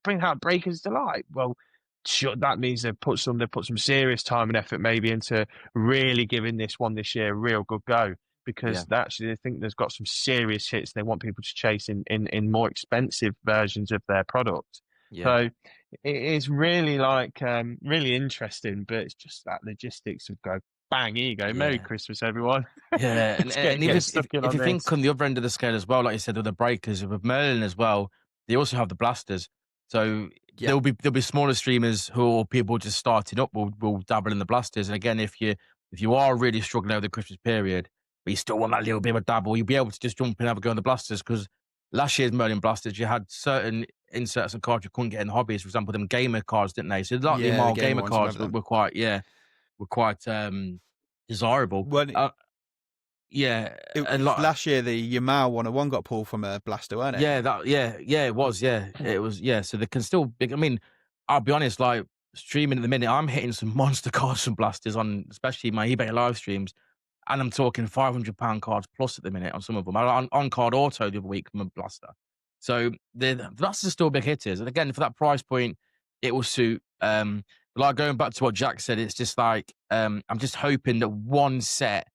Bring out Breaker's Delight. Well, sure, that means they've put some serious time and effort maybe into really giving this year a real good go. Because actually, they think there's got some serious hits. They want people to chase in more expensive versions of their product. Yeah. So it is really really interesting, but it's just that logistics of go bang, here you go, Merry Christmas, everyone. Yeah, and if you think on the other end of the scale as well, like you said, with the breakers, with Merlin as well, they also have the blasters. So there'll be smaller streamers or people just starting up will dabble in the blasters. And again, if you are really struggling over the Christmas period, but you still want that little bit of a dabble, you'll be able to just jump in and have a go on the blasters, because last year's Merlin blasters, you had certain inserts and cards you couldn't get in hobbies. For example, them gamer cards, didn't they? So the mild gamer cards were quite desirable. Well, last year the Yamal 101 got pulled from a blaster, weren't it? It was. So they can still. I mean, I'll be honest. Like streaming at the minute, I'm hitting some monster cards from blasters on, especially my eBay live streams. And I'm talking £500 cards plus at the minute on some of them. On card auto the other week from a blaster. So the blasters are still big hitters. And again, for that price point, it will suit. Like going back to what Jack said, it's just like I'm just hoping that one set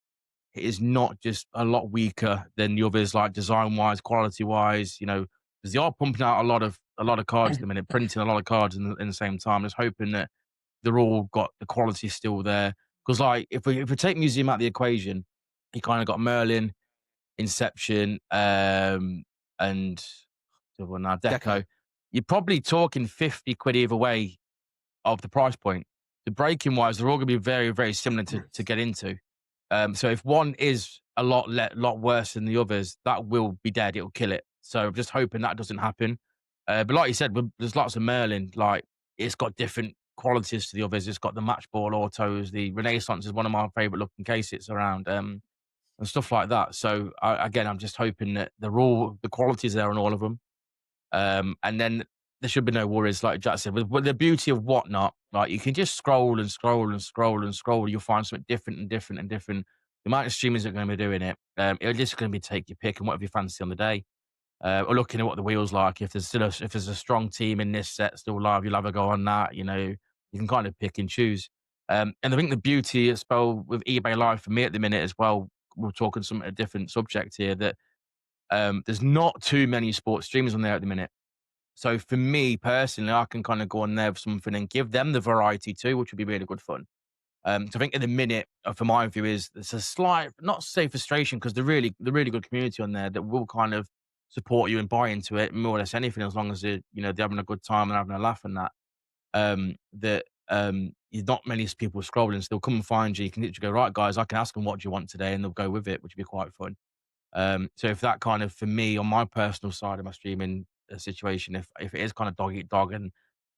is not just a lot weaker than the others, like design wise, quality wise. Because they are pumping out a lot of cards at the minute, printing a lot of cards in the same time. Just hoping that they're all got the quality still there. Because like if we take Museum out of the equation, you kind of got Merlin, Inception, and now Deco. You're probably talking 50 quid either way of the price point. The breaking wise, they're all going to be very, very similar to get into. So if one is a lot worse than the others, that will be dead. It'll kill it. So I'm just hoping that doesn't happen. But like you said, there's lots of Merlin. Like it's got different qualities to the others. It's got the match ball autos. The Renaissance is one of my favorite looking cases around, and stuff like that. So I'm just hoping that the qualities there on all of them. And then there should be no worries, like Jack said, with the beauty of Whatnot. Like you can just scroll and scroll and scroll and scroll. You'll find something different and different and different. The amount of streamers that are going to be doing it, it's just going to be take your pick and whatever you fancy on the day. Or looking at what the wheel's like. If there's a strong team in this set still live, you'll have a go on that. You can kind of pick and choose. And I think the beauty as well with eBay Live for me at the minute as well, we're talking a different subject here, that there's not too many sports streamers on there at the minute. So for me personally, I can kind of go on there with something and give them the variety too, which would be really good fun. So I think at the minute, for my view, is there's a slight, not to say frustration, because the really good community on there that will kind of support you and buy into it more or less anything, as long as they're having a good time and having a laugh and that. Not many people scrolling, so they'll come and find you. You can literally go, right, guys, I can ask them what do you want today, and they'll go with it, which would be quite fun. So if that kind of, for me, on my personal side of my streaming situation, if it is kind of dog eat dog and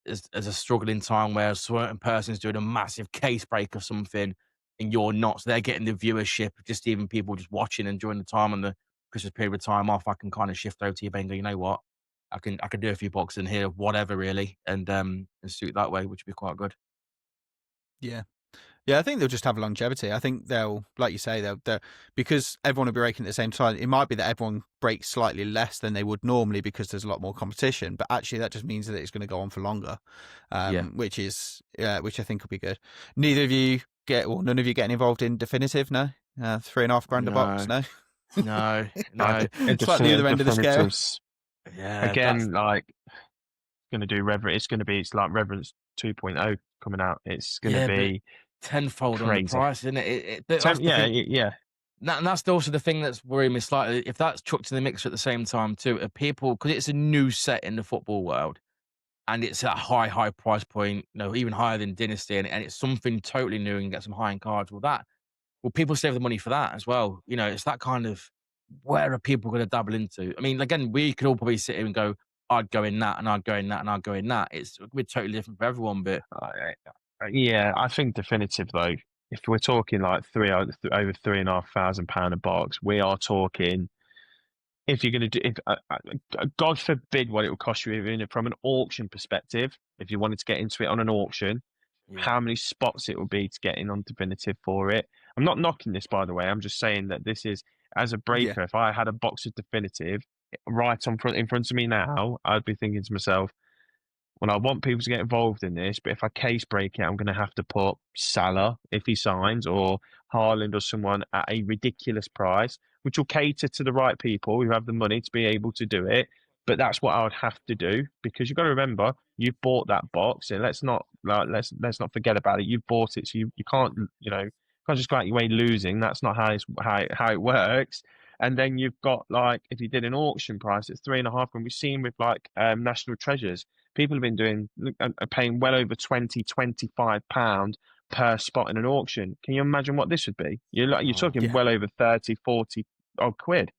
there's a struggling time where a certain person's doing a massive case break or something and you're not, so they're getting the viewership, just even people just watching and during the time and the Christmas period of time off, I can kind of shift over to eBay and go, you know what, I can do a few bucks in here, whatever really, and suit that way, which would be quite good. Yeah, I think they'll just have longevity. I think they'll, like you say, they'll because everyone will be breaking at the same time. It might be that everyone breaks slightly less than they would normally because there's a lot more competition. But actually, that just means that it's going to go on for longer, which I think will be good. Neither of you none of you getting involved in definitive? No, $3,500 a box. No, No. It's like the other end of the scale. Definitives, Yeah. again, like going to do Reverence. It's like Reverence 2.0 coming out. It's going to be tenfold on the crazy. price, isn't it? That's the thing. And that's also the thing that's worrying me slightly. If that's chucked in the mixer at the same time too, are people, because it's a new set in the football world, and it's at a high price point, even higher than Dynasty, and it's something totally new and get some high-end cards. Will people save the money for that as well? It's that kind of, where are people going to dabble into? I mean, again, we could all probably sit here and go, I'd go in that, and I'd go in that, and I'd go in that. We're totally different for everyone, but yeah, I think definitive though. If we're talking like over £3,500 a box, we are talking. If you're going to do, God forbid what it will cost you, even from an auction perspective, if you wanted to get into it on an auction, how many spots it will be to get in on definitive for it. I'm not knocking this, by the way. I'm just saying that this is, as a breaker, if I had a box of definitive right in front of me now, I'd be thinking to myself, well, I want people to get involved in this, but if I case break it, I'm going to have to put Salah, if he signs, or Haaland or someone at a ridiculous price, which will cater to the right people who have the money to be able to do it. But that's what I would have to do, because you've got to remember, you've bought that box, and let's not forget about it. You've bought it, so you can't can't just go out your way losing. That's not how it works. And then you've got, like, if you did an auction price, it's £3,500. We've seen with like National Treasures, people have been paying well over £20-25 per spot in an auction. Can you imagine what this would be? You're talking well over 30, 40 odd quid,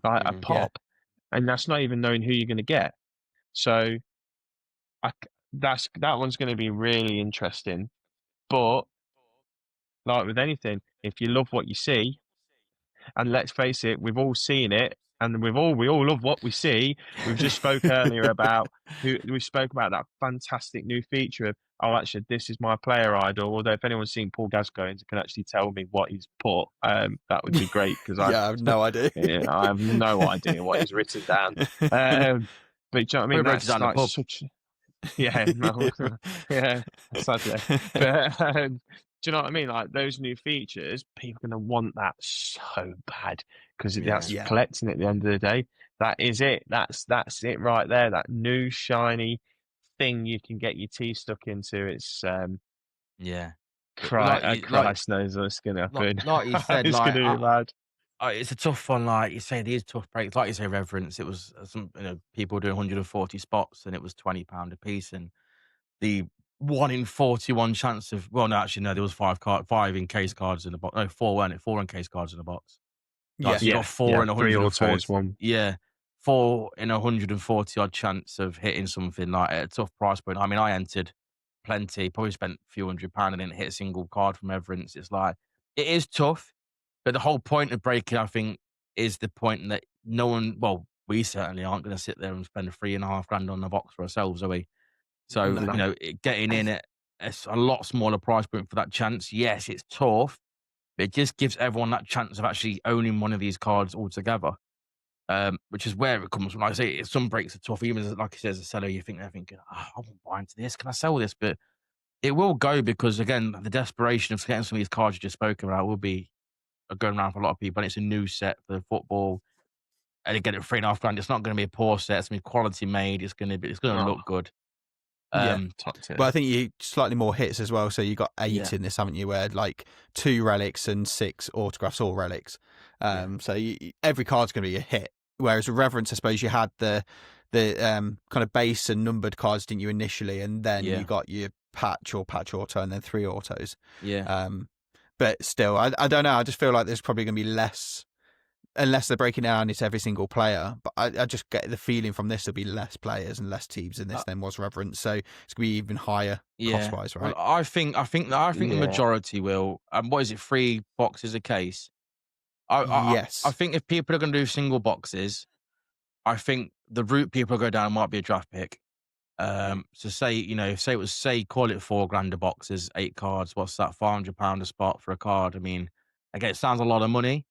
like a pop, and that's not even knowing who you're going to get. So that one's going to be really interesting. But like with anything, if you love what you see, and let's face it, we've all seen it, and we all love what we see. We've just spoke earlier about that fantastic new feature of, actually, this is my player idol. Although if anyone's seen Paul Gascoigne and can actually tell me what he's put, that would be great, because I have no idea. I have no idea what he's written down. But do you know what I mean? That's like such. Yeah, no, yeah, sadly. But do you know what I mean? Like, those new features, people are going to want that so bad, because that's collecting at the end of the day. That is it. That's it right there. That new shiny thing you can get your teeth stuck into. It's Christ knows what's going to happen. Like you said, it's going to be mad. It's a tough one. Like you say, these tough breaks. Like you say, Reverence. It was some people doing 140 spots, and it was £20 a piece, and the 1 in 41 chance of, well, no, actually, no, there was 5 in-case cards in the box. No, 4, weren't it? 4 in-case cards in the box. So you got 4 in 140. Yeah, 4 in 140 odd chance of hitting something like at a tough price point. I mean, I entered plenty, probably spent a few £100 and didn't hit a single card from Everence. It's like, it is tough, but the whole point of breaking, I think, is the point that no one, well, we certainly aren't going to sit there and spend $3,500 on the box for ourselves, are we? So, getting in at a lot smaller price point for that chance, yes, it's tough, but it just gives everyone that chance of actually owning one of these cards altogether, which is where it comes from. Like I say, some breaks are tough. Even as, like I said, as a seller, they're thinking, I won't buy into this. Can I sell this? But it will go, because, again, the desperation of getting some of these cards you just spoken about will be going around for a lot of people, and it's a new set for football. And again, at £3,500, it's not going to be a poor set. It's going to be quality made. It's going to look good. But I think you slightly more hits as well. So you got 8 in this, haven't you? Where like 2 relics and 6 autographs, all relics. So every card's going to be a hit. Whereas with Reverence, I suppose you had the kind of base and numbered cards, didn't you, initially, and then you got your patch auto, and then 3 autos. But still, I don't know. I just feel like there's probably going to be less. Unless they're breaking down into every single player, but I just get the feeling from this there'll be less players and less teams in this than was Reverence, so it's gonna be even higher cost wise, right? Well, I think the majority will. What is it? 3 boxes a case. Yes. I think if people are going to do single boxes, I think the route people go down might be a draft pick. So say it was, call it £4,000 a box is 8 cards. What's that? £500 a spot for a card. I mean, again, it sounds a lot of money.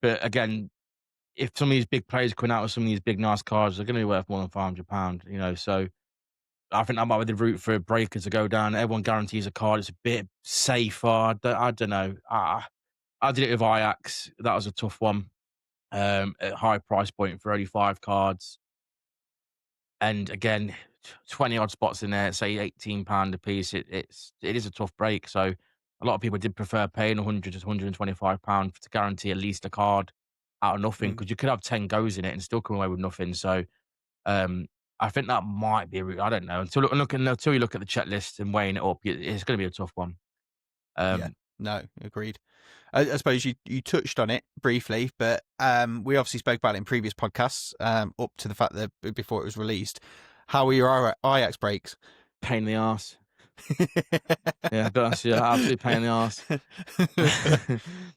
But again, if some of these big players come out with some of these big nice cards, they're going to be worth more than £500, So I think that might be the route for a breaker to go down. Everyone guarantees a card. It's a bit safer. I don't know. I did it with Ajax. That was a tough one. At high price point for only 5 cards. And again, 20 odd spots in there, say £18 a piece. It is a tough break. So a lot of people did prefer paying £100 to £125 to guarantee at least a card out of nothing, because you could have 10 goes in it and still come away with nothing. So I think that might be a route. I don't know. Until you look at the checklist and weighing it up, it's going to be a tough one. No, agreed. I suppose you touched on it briefly, but we obviously spoke about it in previous podcasts, up to the fact that before it was released. How were your Ajax breaks? Pain in the arse. Yeah, absolutely pain in the arse.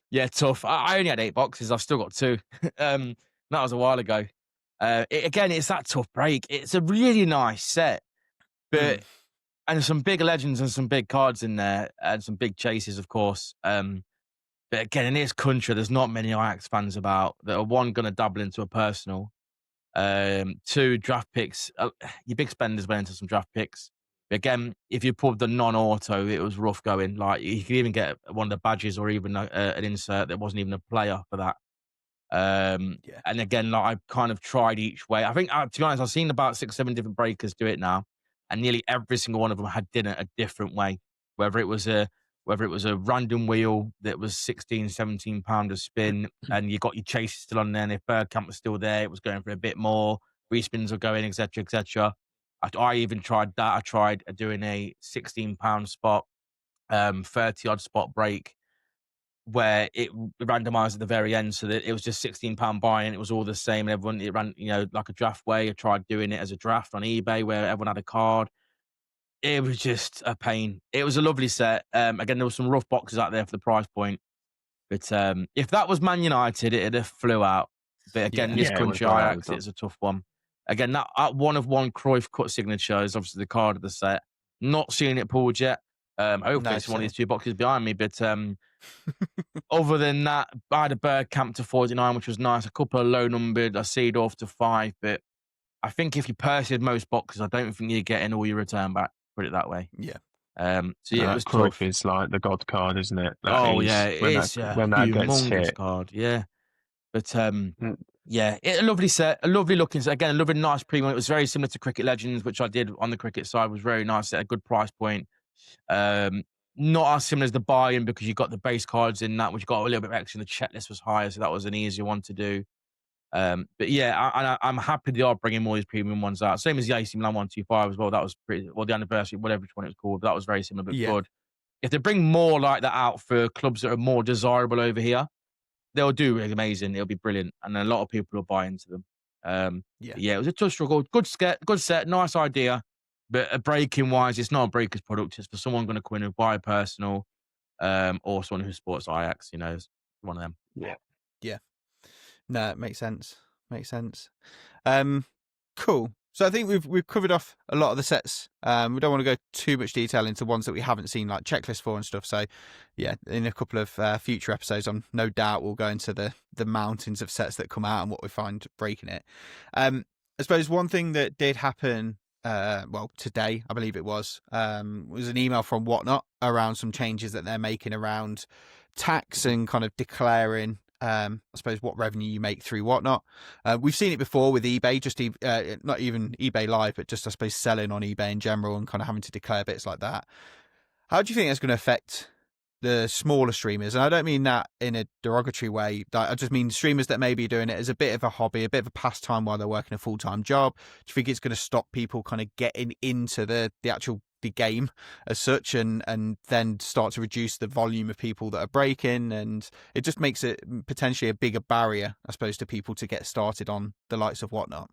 Yeah, tough. I only had 8 boxes. I've still got 2. That was a while ago. Again, it's that tough break. It's a really nice set, but and some big legends and some big cards in there, and some big chases, of course. But again, in this country, there's not many Ajax fans about that are, one, going to dabble into a personal, 2, draft picks. Your big spenders went into some draft picks. But again, if you pulled the non-auto, it was rough going. Like, you could even get one of the badges or even an insert that wasn't even a player for that. And again, like, I kind of tried each way. I think, to be honest, I've seen about 6, 7 different breakers do it now, and nearly every single one of them had done it a different way. Whether it was a random wheel that was £16, £17 a spin, and you got your chases still on there, and if Bergkamp was still there, it was going for a bit more. Respins were going, etc., etc. I even tried that. I tried doing a £16 spot, 30 odd spot break, where it randomized at the very end, so that it was just £16 buy, and it was all the same. And everyone, it ran, like a draft way. I tried doing it as a draft on eBay, where everyone had a card. It was just a pain. It was a lovely set. Again, there were some rough boxes out there for the price point, but if that was Man United, it'd have flew out. But again, this country, Ajax, it's a tough one. Again, that one of one Cruyff cut signature is obviously the card of the set. Not seeing it pulled yet. Hopefully it's one of these 2 boxes behind me, but other than that, I had a Bergkamp to 49, which was nice. A couple of low numbered, a Seedorf to 5, but I think if you purchased most boxes, I don't think you're getting all your return back. Put it that way. Yeah. So yeah, it was Cruyff tough. is like the god card, isn't it? It's when that gets hit. card. Yeah, but yeah, a lovely set, a lovely looking set. Again, a lovely nice premium. It was very similar to Cricket Legends, which I did on the cricket side. Was very nice at a good price point. Not as similar as the buy-in, because you got the base cards in that, which got a little bit extra. The checklist was higher, so that was an easier one to do. But yeah, I'm happy they are bringing more of these premium ones out. Same as the AC Milan 125 as well. That was pretty, or the anniversary, whatever one it was called. That was very similar, but good. If they bring more like that out for clubs that are more desirable over here, they'll do amazing. It'll be brilliant, and a lot of people will buy into them. It was a tough struggle. Good set, nice idea. But breaking wise, it's not a breaker's product. It's for someone going to come in and buy a personal, or someone who supports Ajax. It's one of them. Yeah. No, it makes sense. Cool. So I think we've covered off a lot of the sets. We don't want to go too much detail into ones that we haven't seen, like checklist for and stuff. So yeah, in a couple of future episodes, no doubt we'll go into the mountains of sets that come out and what we find breaking it. I suppose one thing that did happen, today, I believe it was an email from Whatnot around some changes that they're making around tax and kind of declaring, I suppose, what revenue you make through Whatnot. We've seen it before with eBay, just not even eBay Live, but just, I suppose, selling on eBay in general and kind of having to declare bits like that. How do you think that's going to affect the smaller streamers? And I don't mean that in a derogatory way. I just mean streamers that may be doing it as a bit of a hobby, a bit of a pastime while they're working a full-time job. Do you think it's going to stop people kind of getting into the game as such, and then start to reduce the volume of people that are breaking, and it just makes it potentially a bigger barrier, I suppose, to people to get started on the likes of Whatnot?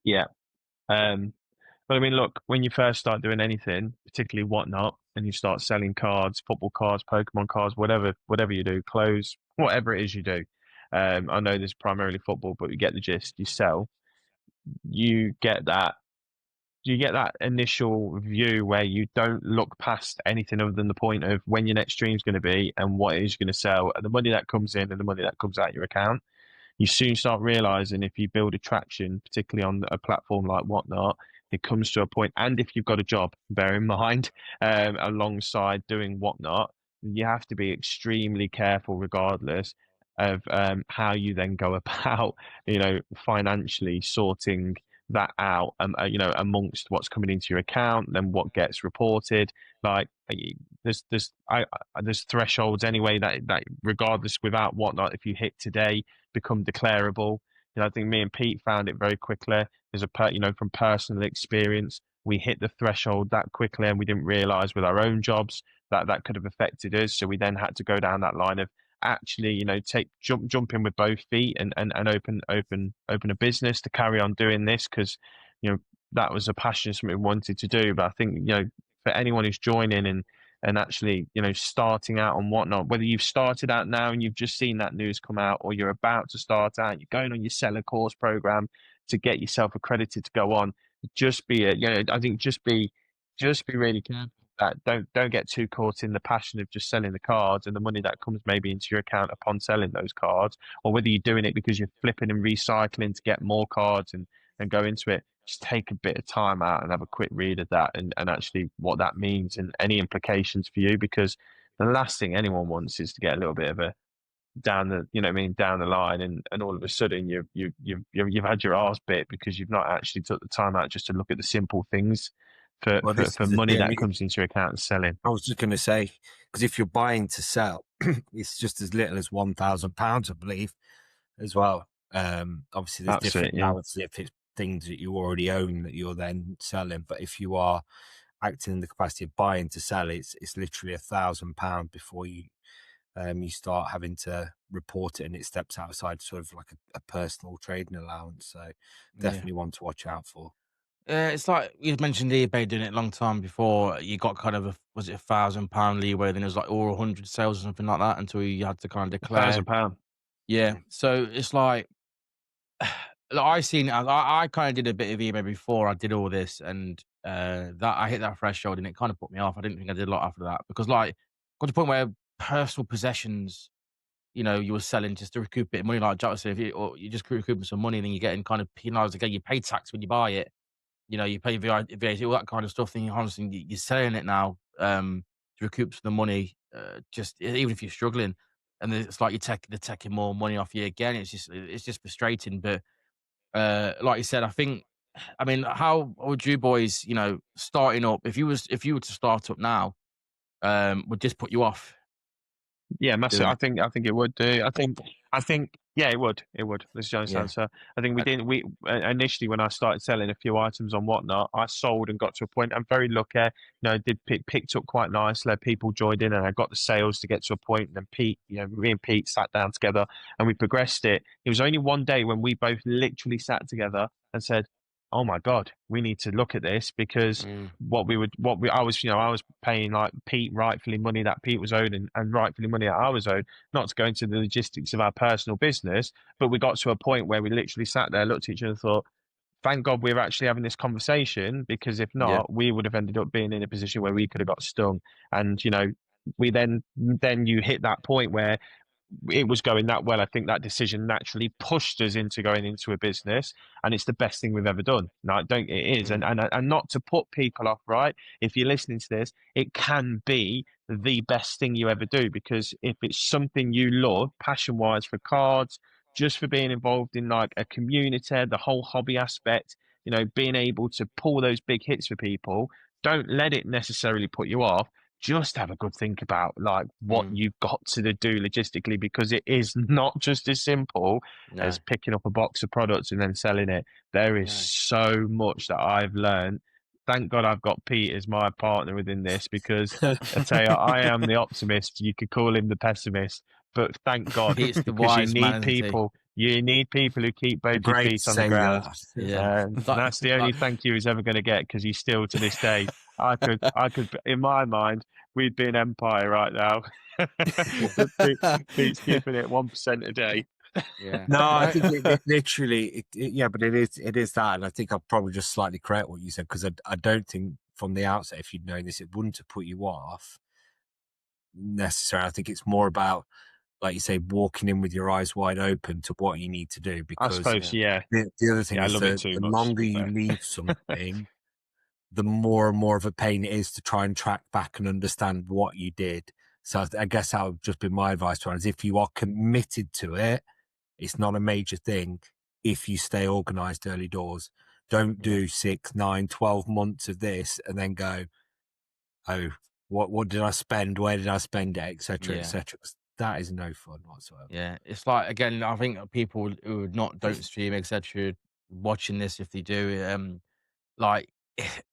Yeah. But I mean, look, when you first start doing anything, particularly Whatnot, and you start selling cards, football cards, Pokemon cards, whatever you do, clothes, whatever it is you do. I know this is primarily football, but you get the gist. You sell, you get that initial view where you don't look past anything other than the point of when your next stream's going to be and what it is you're going to sell, and the money that comes in and the money that comes out your account. You soon start realizing, if you build a traction, particularly on a platform like Whatnot, it comes to a point, and if you've got a job, bear in mind, alongside doing whatnot, you have to be extremely careful regardless of how you then go about, financially sorting that out, amongst what's coming into your account, then what gets reported. Like there's thresholds anyway that regardless without whatnot, if you hit today, become declarable. I think me and Pete found it very quickly. There's from personal experience, we hit the threshold that quickly, and we didn't realize with our own jobs that could have affected us. So we then had to go down that line of actually, jump in with both feet and open a business to carry on doing this, because that was a passion, something we wanted to do. But I think for anyone who's joining and actually starting out and whatnot, whether you've started out now and you've just seen that news come out, or you're about to start out, you're going on your seller course program to get yourself accredited to go on, just be I think just be really careful that don't get too caught in the passion of just selling the cards and the money that comes maybe into your account upon selling those cards, or whether you're doing it because you're flipping and recycling to get more cards and go into it. Just take a bit of time out and have a quick read of that, and actually what that means and any implications for you, because the last thing anyone wants is to get a little bit of a down the line, and all of a sudden you've had your arse bit because you've not actually took the time out just to look at the simple things for money that comes into your account and selling. I was just going to say, because if you're buying to sell, it's just as little as £1,000, I believe, as well. Obviously, there's different balances if it's things that you already own that you're then selling. But if you are acting in the capacity of buying to sell, it's literally £1,000 before you start having to report it, and it steps outside sort of like a personal trading allowance. So definitely one to watch out for. It's like you mentioned eBay doing it a long time before. You got kind of was it £1,000 leeway? Then it was like all 100 sales or something like that until you had to kind of declare £1,000. Yeah. So it's like I seen. I kind of did a bit of eBay before I did all this, and that I hit that threshold, and it kind of put me off. I didn't think I did a lot after that because got to the point where personal possessions, you were selling just to recoup a bit of money, like Jack was saying. Or you just recouping some money, and then you're getting kind of penalised again. You pay tax when you buy it. You pay VAT, all that kind of stuff. Then you're selling it now to recoup some of the money. Just even if you're struggling, and it's like they're taking more money off you again. It's just frustrating. But like you said, I mean, how would you boys, starting up? If you were to start up now, would this put you off? Yeah, massive. I think it would do. I think yeah, it would. This is the honest answer. I think we initially, when I started selling a few items on whatnot, I sold and got to a point. I'm very lucky. Did picked up quite nicely. People joined in, and I got the sales to get to a point. And then Pete, me and Pete sat down together and we progressed it. It was only one day when we both literally sat together and said, "Oh my God, we need to look at this," because I was paying like Pete rightfully money that Pete was owed, and rightfully money that I was owed, not to go into the logistics of our personal business, but we got to a point where we literally sat there, looked at each other and thought, thank God we're actually having this conversation, because if not, we would have ended up being in a position where we could have got stung. And, we then you hit that point where it was going that well. I think that decision naturally pushed us into going into a business, and it's the best thing we've ever done. No, it is, and not to put people off, right? If you're listening to this, it can be the best thing you ever do, because if it's something you love, passion-wise, for cards, just for being involved in like a community, the whole hobby aspect, being able to pull those big hits for people, don't let it necessarily put you off. Just have a good think about like what you've got to do logistically, because it is not just as simple as picking up a box of products and then selling it. There is so much that I've learned. Thank God I've got Pete as my partner within this, because I tell you, I am the optimist. You could call him the pessimist, but thank God, Pete's the because wise man, isn't he? You need people who keep both your feet on the ground. That's the only thank you he's ever going to get, because he's still to this day. I could, in my mind, we'd be an empire right now. Pete's keeping it 1% a day. Yeah. No, I think it literally, but it is that, and I think I'll probably just slightly correct what you said, because I don't think from the outset, if you'd known this, it wouldn't have put you off necessarily. I think it's more about, like you say, walking in with your eyes wide open to what you need to do. Because I suppose, the other thing is I love it too the much, longer you leave something, the more and more of a pain it is to try and track back and understand what you did. So I guess that would just be my advice to is if you are committed to it, it's not a major thing if you stay organised early doors. Don't do 6, 9, 12 months of this and then go, oh, what did I spend? Where did I spend it? Etc. etc. That is no fun whatsoever. Yeah, it's like, again, I think people who don't stream, etc., watching this, if they do, like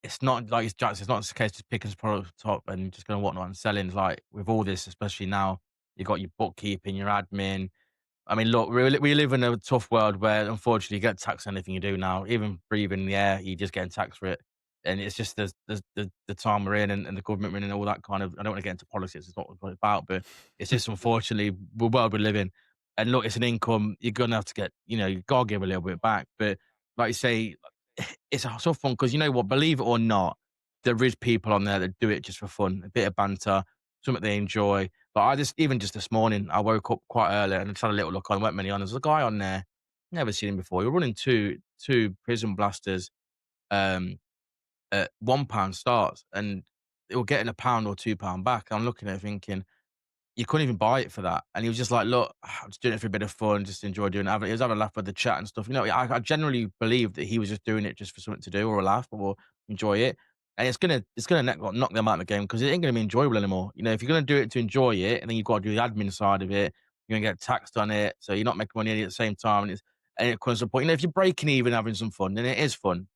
it's not like it's not just a case of picking product top and just going whatnot and selling. Like with all this, especially now, you got your bookkeeping, your admin. I mean, look, we live in a tough world where unfortunately you get taxed on anything you do now. Even breathing in the air, you just getting taxed for it. And it's just the time we're in and the government we're in and all that kind of. I don't want to get into politics. It's not what it's about, but it's just unfortunately the world we live in. And look, it's an income. You're gonna have to get, you gotta give a little bit back. But like you say, it's a tough one because you know what? Believe it or not, there is people on there that do it just for fun, a bit of banter, something they enjoy. But I even just this morning, I woke up quite early and just had a little look on, weren't many on. There's a guy on there, never seen him before. You're running two prison blasters, at £1 starts, and they were getting £1 or £2 back. I'm looking at it thinking, you couldn't even buy it for that. And he was just like, look, I'm just doing it for a bit of fun, just enjoy doing it. He was having a laugh with the chat and stuff. I generally believe that he was just doing it just for something to do or a laugh or enjoy it. And it's gonna knock them out of the game because it ain't gonna be enjoyable anymore. If you're gonna do it to enjoy it, and then you've got to do the admin side of it, you're gonna get taxed on it, so you're not making money at the same time. And it comes to the point, if you're breaking even, having some fun, then it is fun.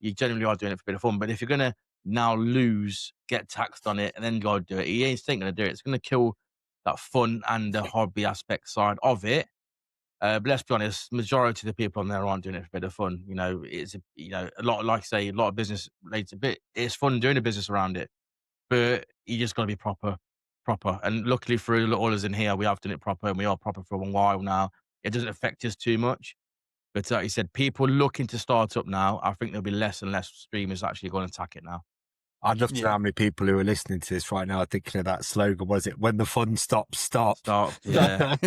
You generally are doing it for a bit of fun. But if you're gonna now lose, get taxed on it, and then go do it, you ain't gonna do it. It's gonna kill that fun and the hobby aspect side of it. But let's be honest, majority of the people on there aren't doing it for a bit of fun. It's a lot, like I say, a lot of business related, but it's fun doing a business around it. But you just got to be proper. And luckily for all of us in here, we have done it proper and we are proper for a while now. It doesn't affect us too much. But like you said, people looking to start up now, I think there'll be less and less streamers actually going to attack it now. I'd love to know how many people who are listening to this right now are thinking of that slogan. Was it when the fun stops, stop? Stop. Yeah.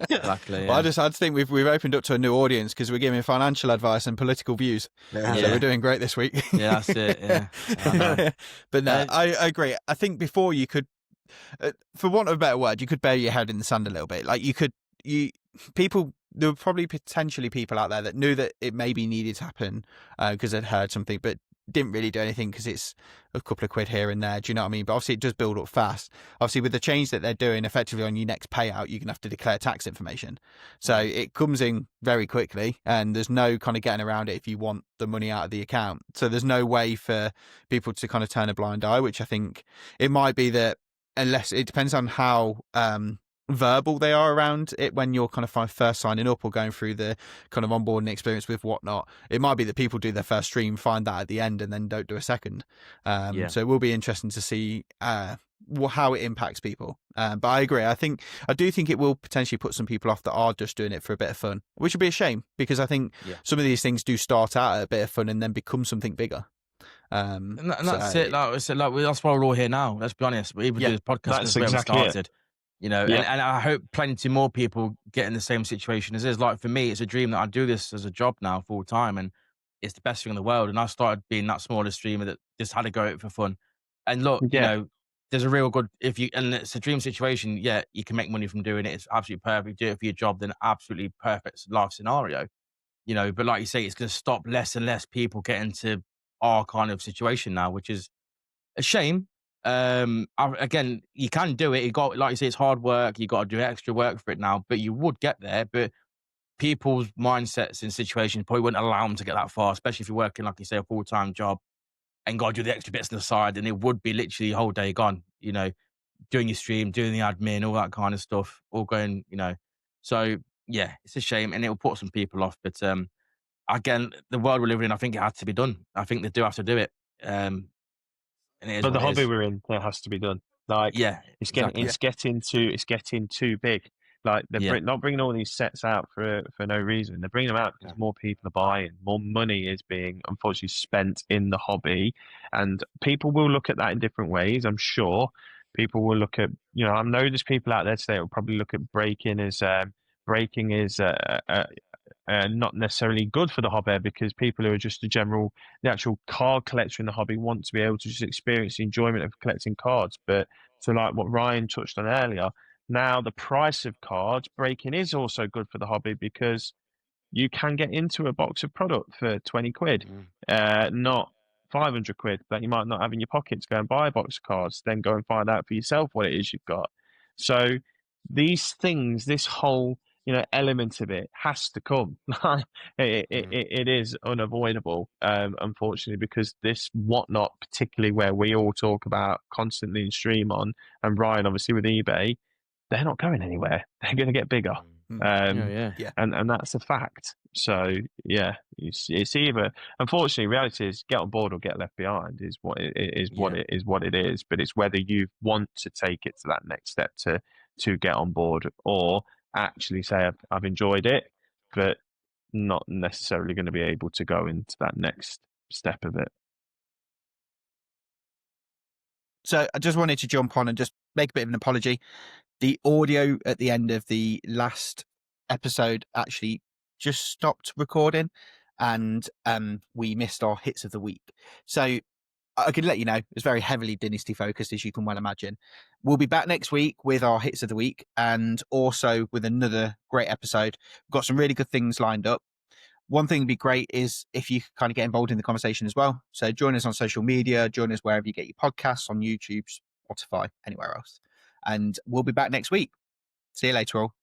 Exactly. Well, I think we've opened up to a new audience because we're giving financial advice and political views. So we're doing great this week. Yeah, that's it. Yeah. But no, I agree. I think before you could, for want of a better word, you could bury your head in the sand a little bit. Like there were probably potentially people out there that knew that it maybe needed to happen because they'd heard something, but didn't really do anything because it's a couple of quid here and there. Do you know what I mean? But obviously it does build up fast. Obviously with the change that they're doing effectively on your next payout, you're going to have to declare tax information. So it comes in very quickly and there's no kind of getting around it if you want the money out of the account. So there's no way for people to kind of turn a blind eye, which I think it might be that unless it depends on how verbal they are around it when you're kind of first signing up or going through the kind of onboarding experience with whatnot. It might be that people do their first stream, find that at the end, and then don't do a second. So it will be interesting to see how it impacts people. But I agree. I do think it will potentially put some people off that are just doing it for a bit of fun, which would be a shame because I think some of these things do start out at a bit of fun and then become something bigger. And that's it. That's why we're all here now. Let's be honest. We even do this podcast because we haven't started. And I hope plenty more people get in the same situation as is. Like for me, it's a dream that I do this as a job now full time, and it's the best thing in the world. And I started being that smaller streamer that just had to go out for fun. And look, there's a real good and it's a dream situation. Yeah, you can make money from doing it. It's absolutely perfect. Do it for your job, then absolutely perfect life scenario. But like you say, it's going to stop less and less people getting to our kind of situation now, which is a shame. Again, you can do it. Like you say, it's hard work. You got to do extra work for it now, but you would get there. But people's mindsets and situations probably wouldn't allow them to get that far, especially if you're working, like you say, a full-time job and got to do the extra bits on the side. And it would be literally a whole day gone, doing your stream, doing the admin, all that kind of stuff, all going, So yeah, it's a shame and it will put some people off. But again, the world we're living in, I think it has to be done. I think they do have to do it. But the hobby we're in, it has to be done. Like, it's getting too big. Like they're not bringing all these sets out for no reason. They're bringing them out because more people are buying, more money is being unfortunately spent in the hobby, and people will look at that in different ways. I'm sure people will look at, I know there's people out there today who will probably look at breaking as not necessarily good for the hobby, because people who are just the actual card collector in the hobby want to be able to just experience the enjoyment of collecting cards. But so like what Ryan touched on earlier, now the price of cards breaking is also good for the hobby, because you can get into a box of product for 20 quid, not 500 quid that you might not have in your pocket to go and buy a box of cards, then go and find out for yourself what it is you've got. So these things, this whole element of it has to come. It is unavoidable, unfortunately, because this whatnot, particularly where we all talk about constantly and stream on, and Ryan obviously with eBay, they're not going anywhere. They're going to get bigger. Yeah. And that's a fact. So yeah, it's either, unfortunately, reality is get on board or get left behind is what it is. What it is. But it's whether you want to take it to that next step to get on board, or actually say I've enjoyed it, but not necessarily going to be able to go into that next step of it. So I just wanted to jump on and just make a bit of an apology. The audio at the end of the last episode actually just stopped recording, and we missed our hits of the week. So I can let you know, it's very heavily Dynasty focused, as you can well imagine. We'll be back next week with our hits of the week, and also with another great episode. We've got some really good things lined up. One thing would be great is if you kind of get involved in the conversation as well. So join us on social media, join us wherever you get your podcasts, on YouTube, Spotify, anywhere else. And we'll be back next week. See you later all.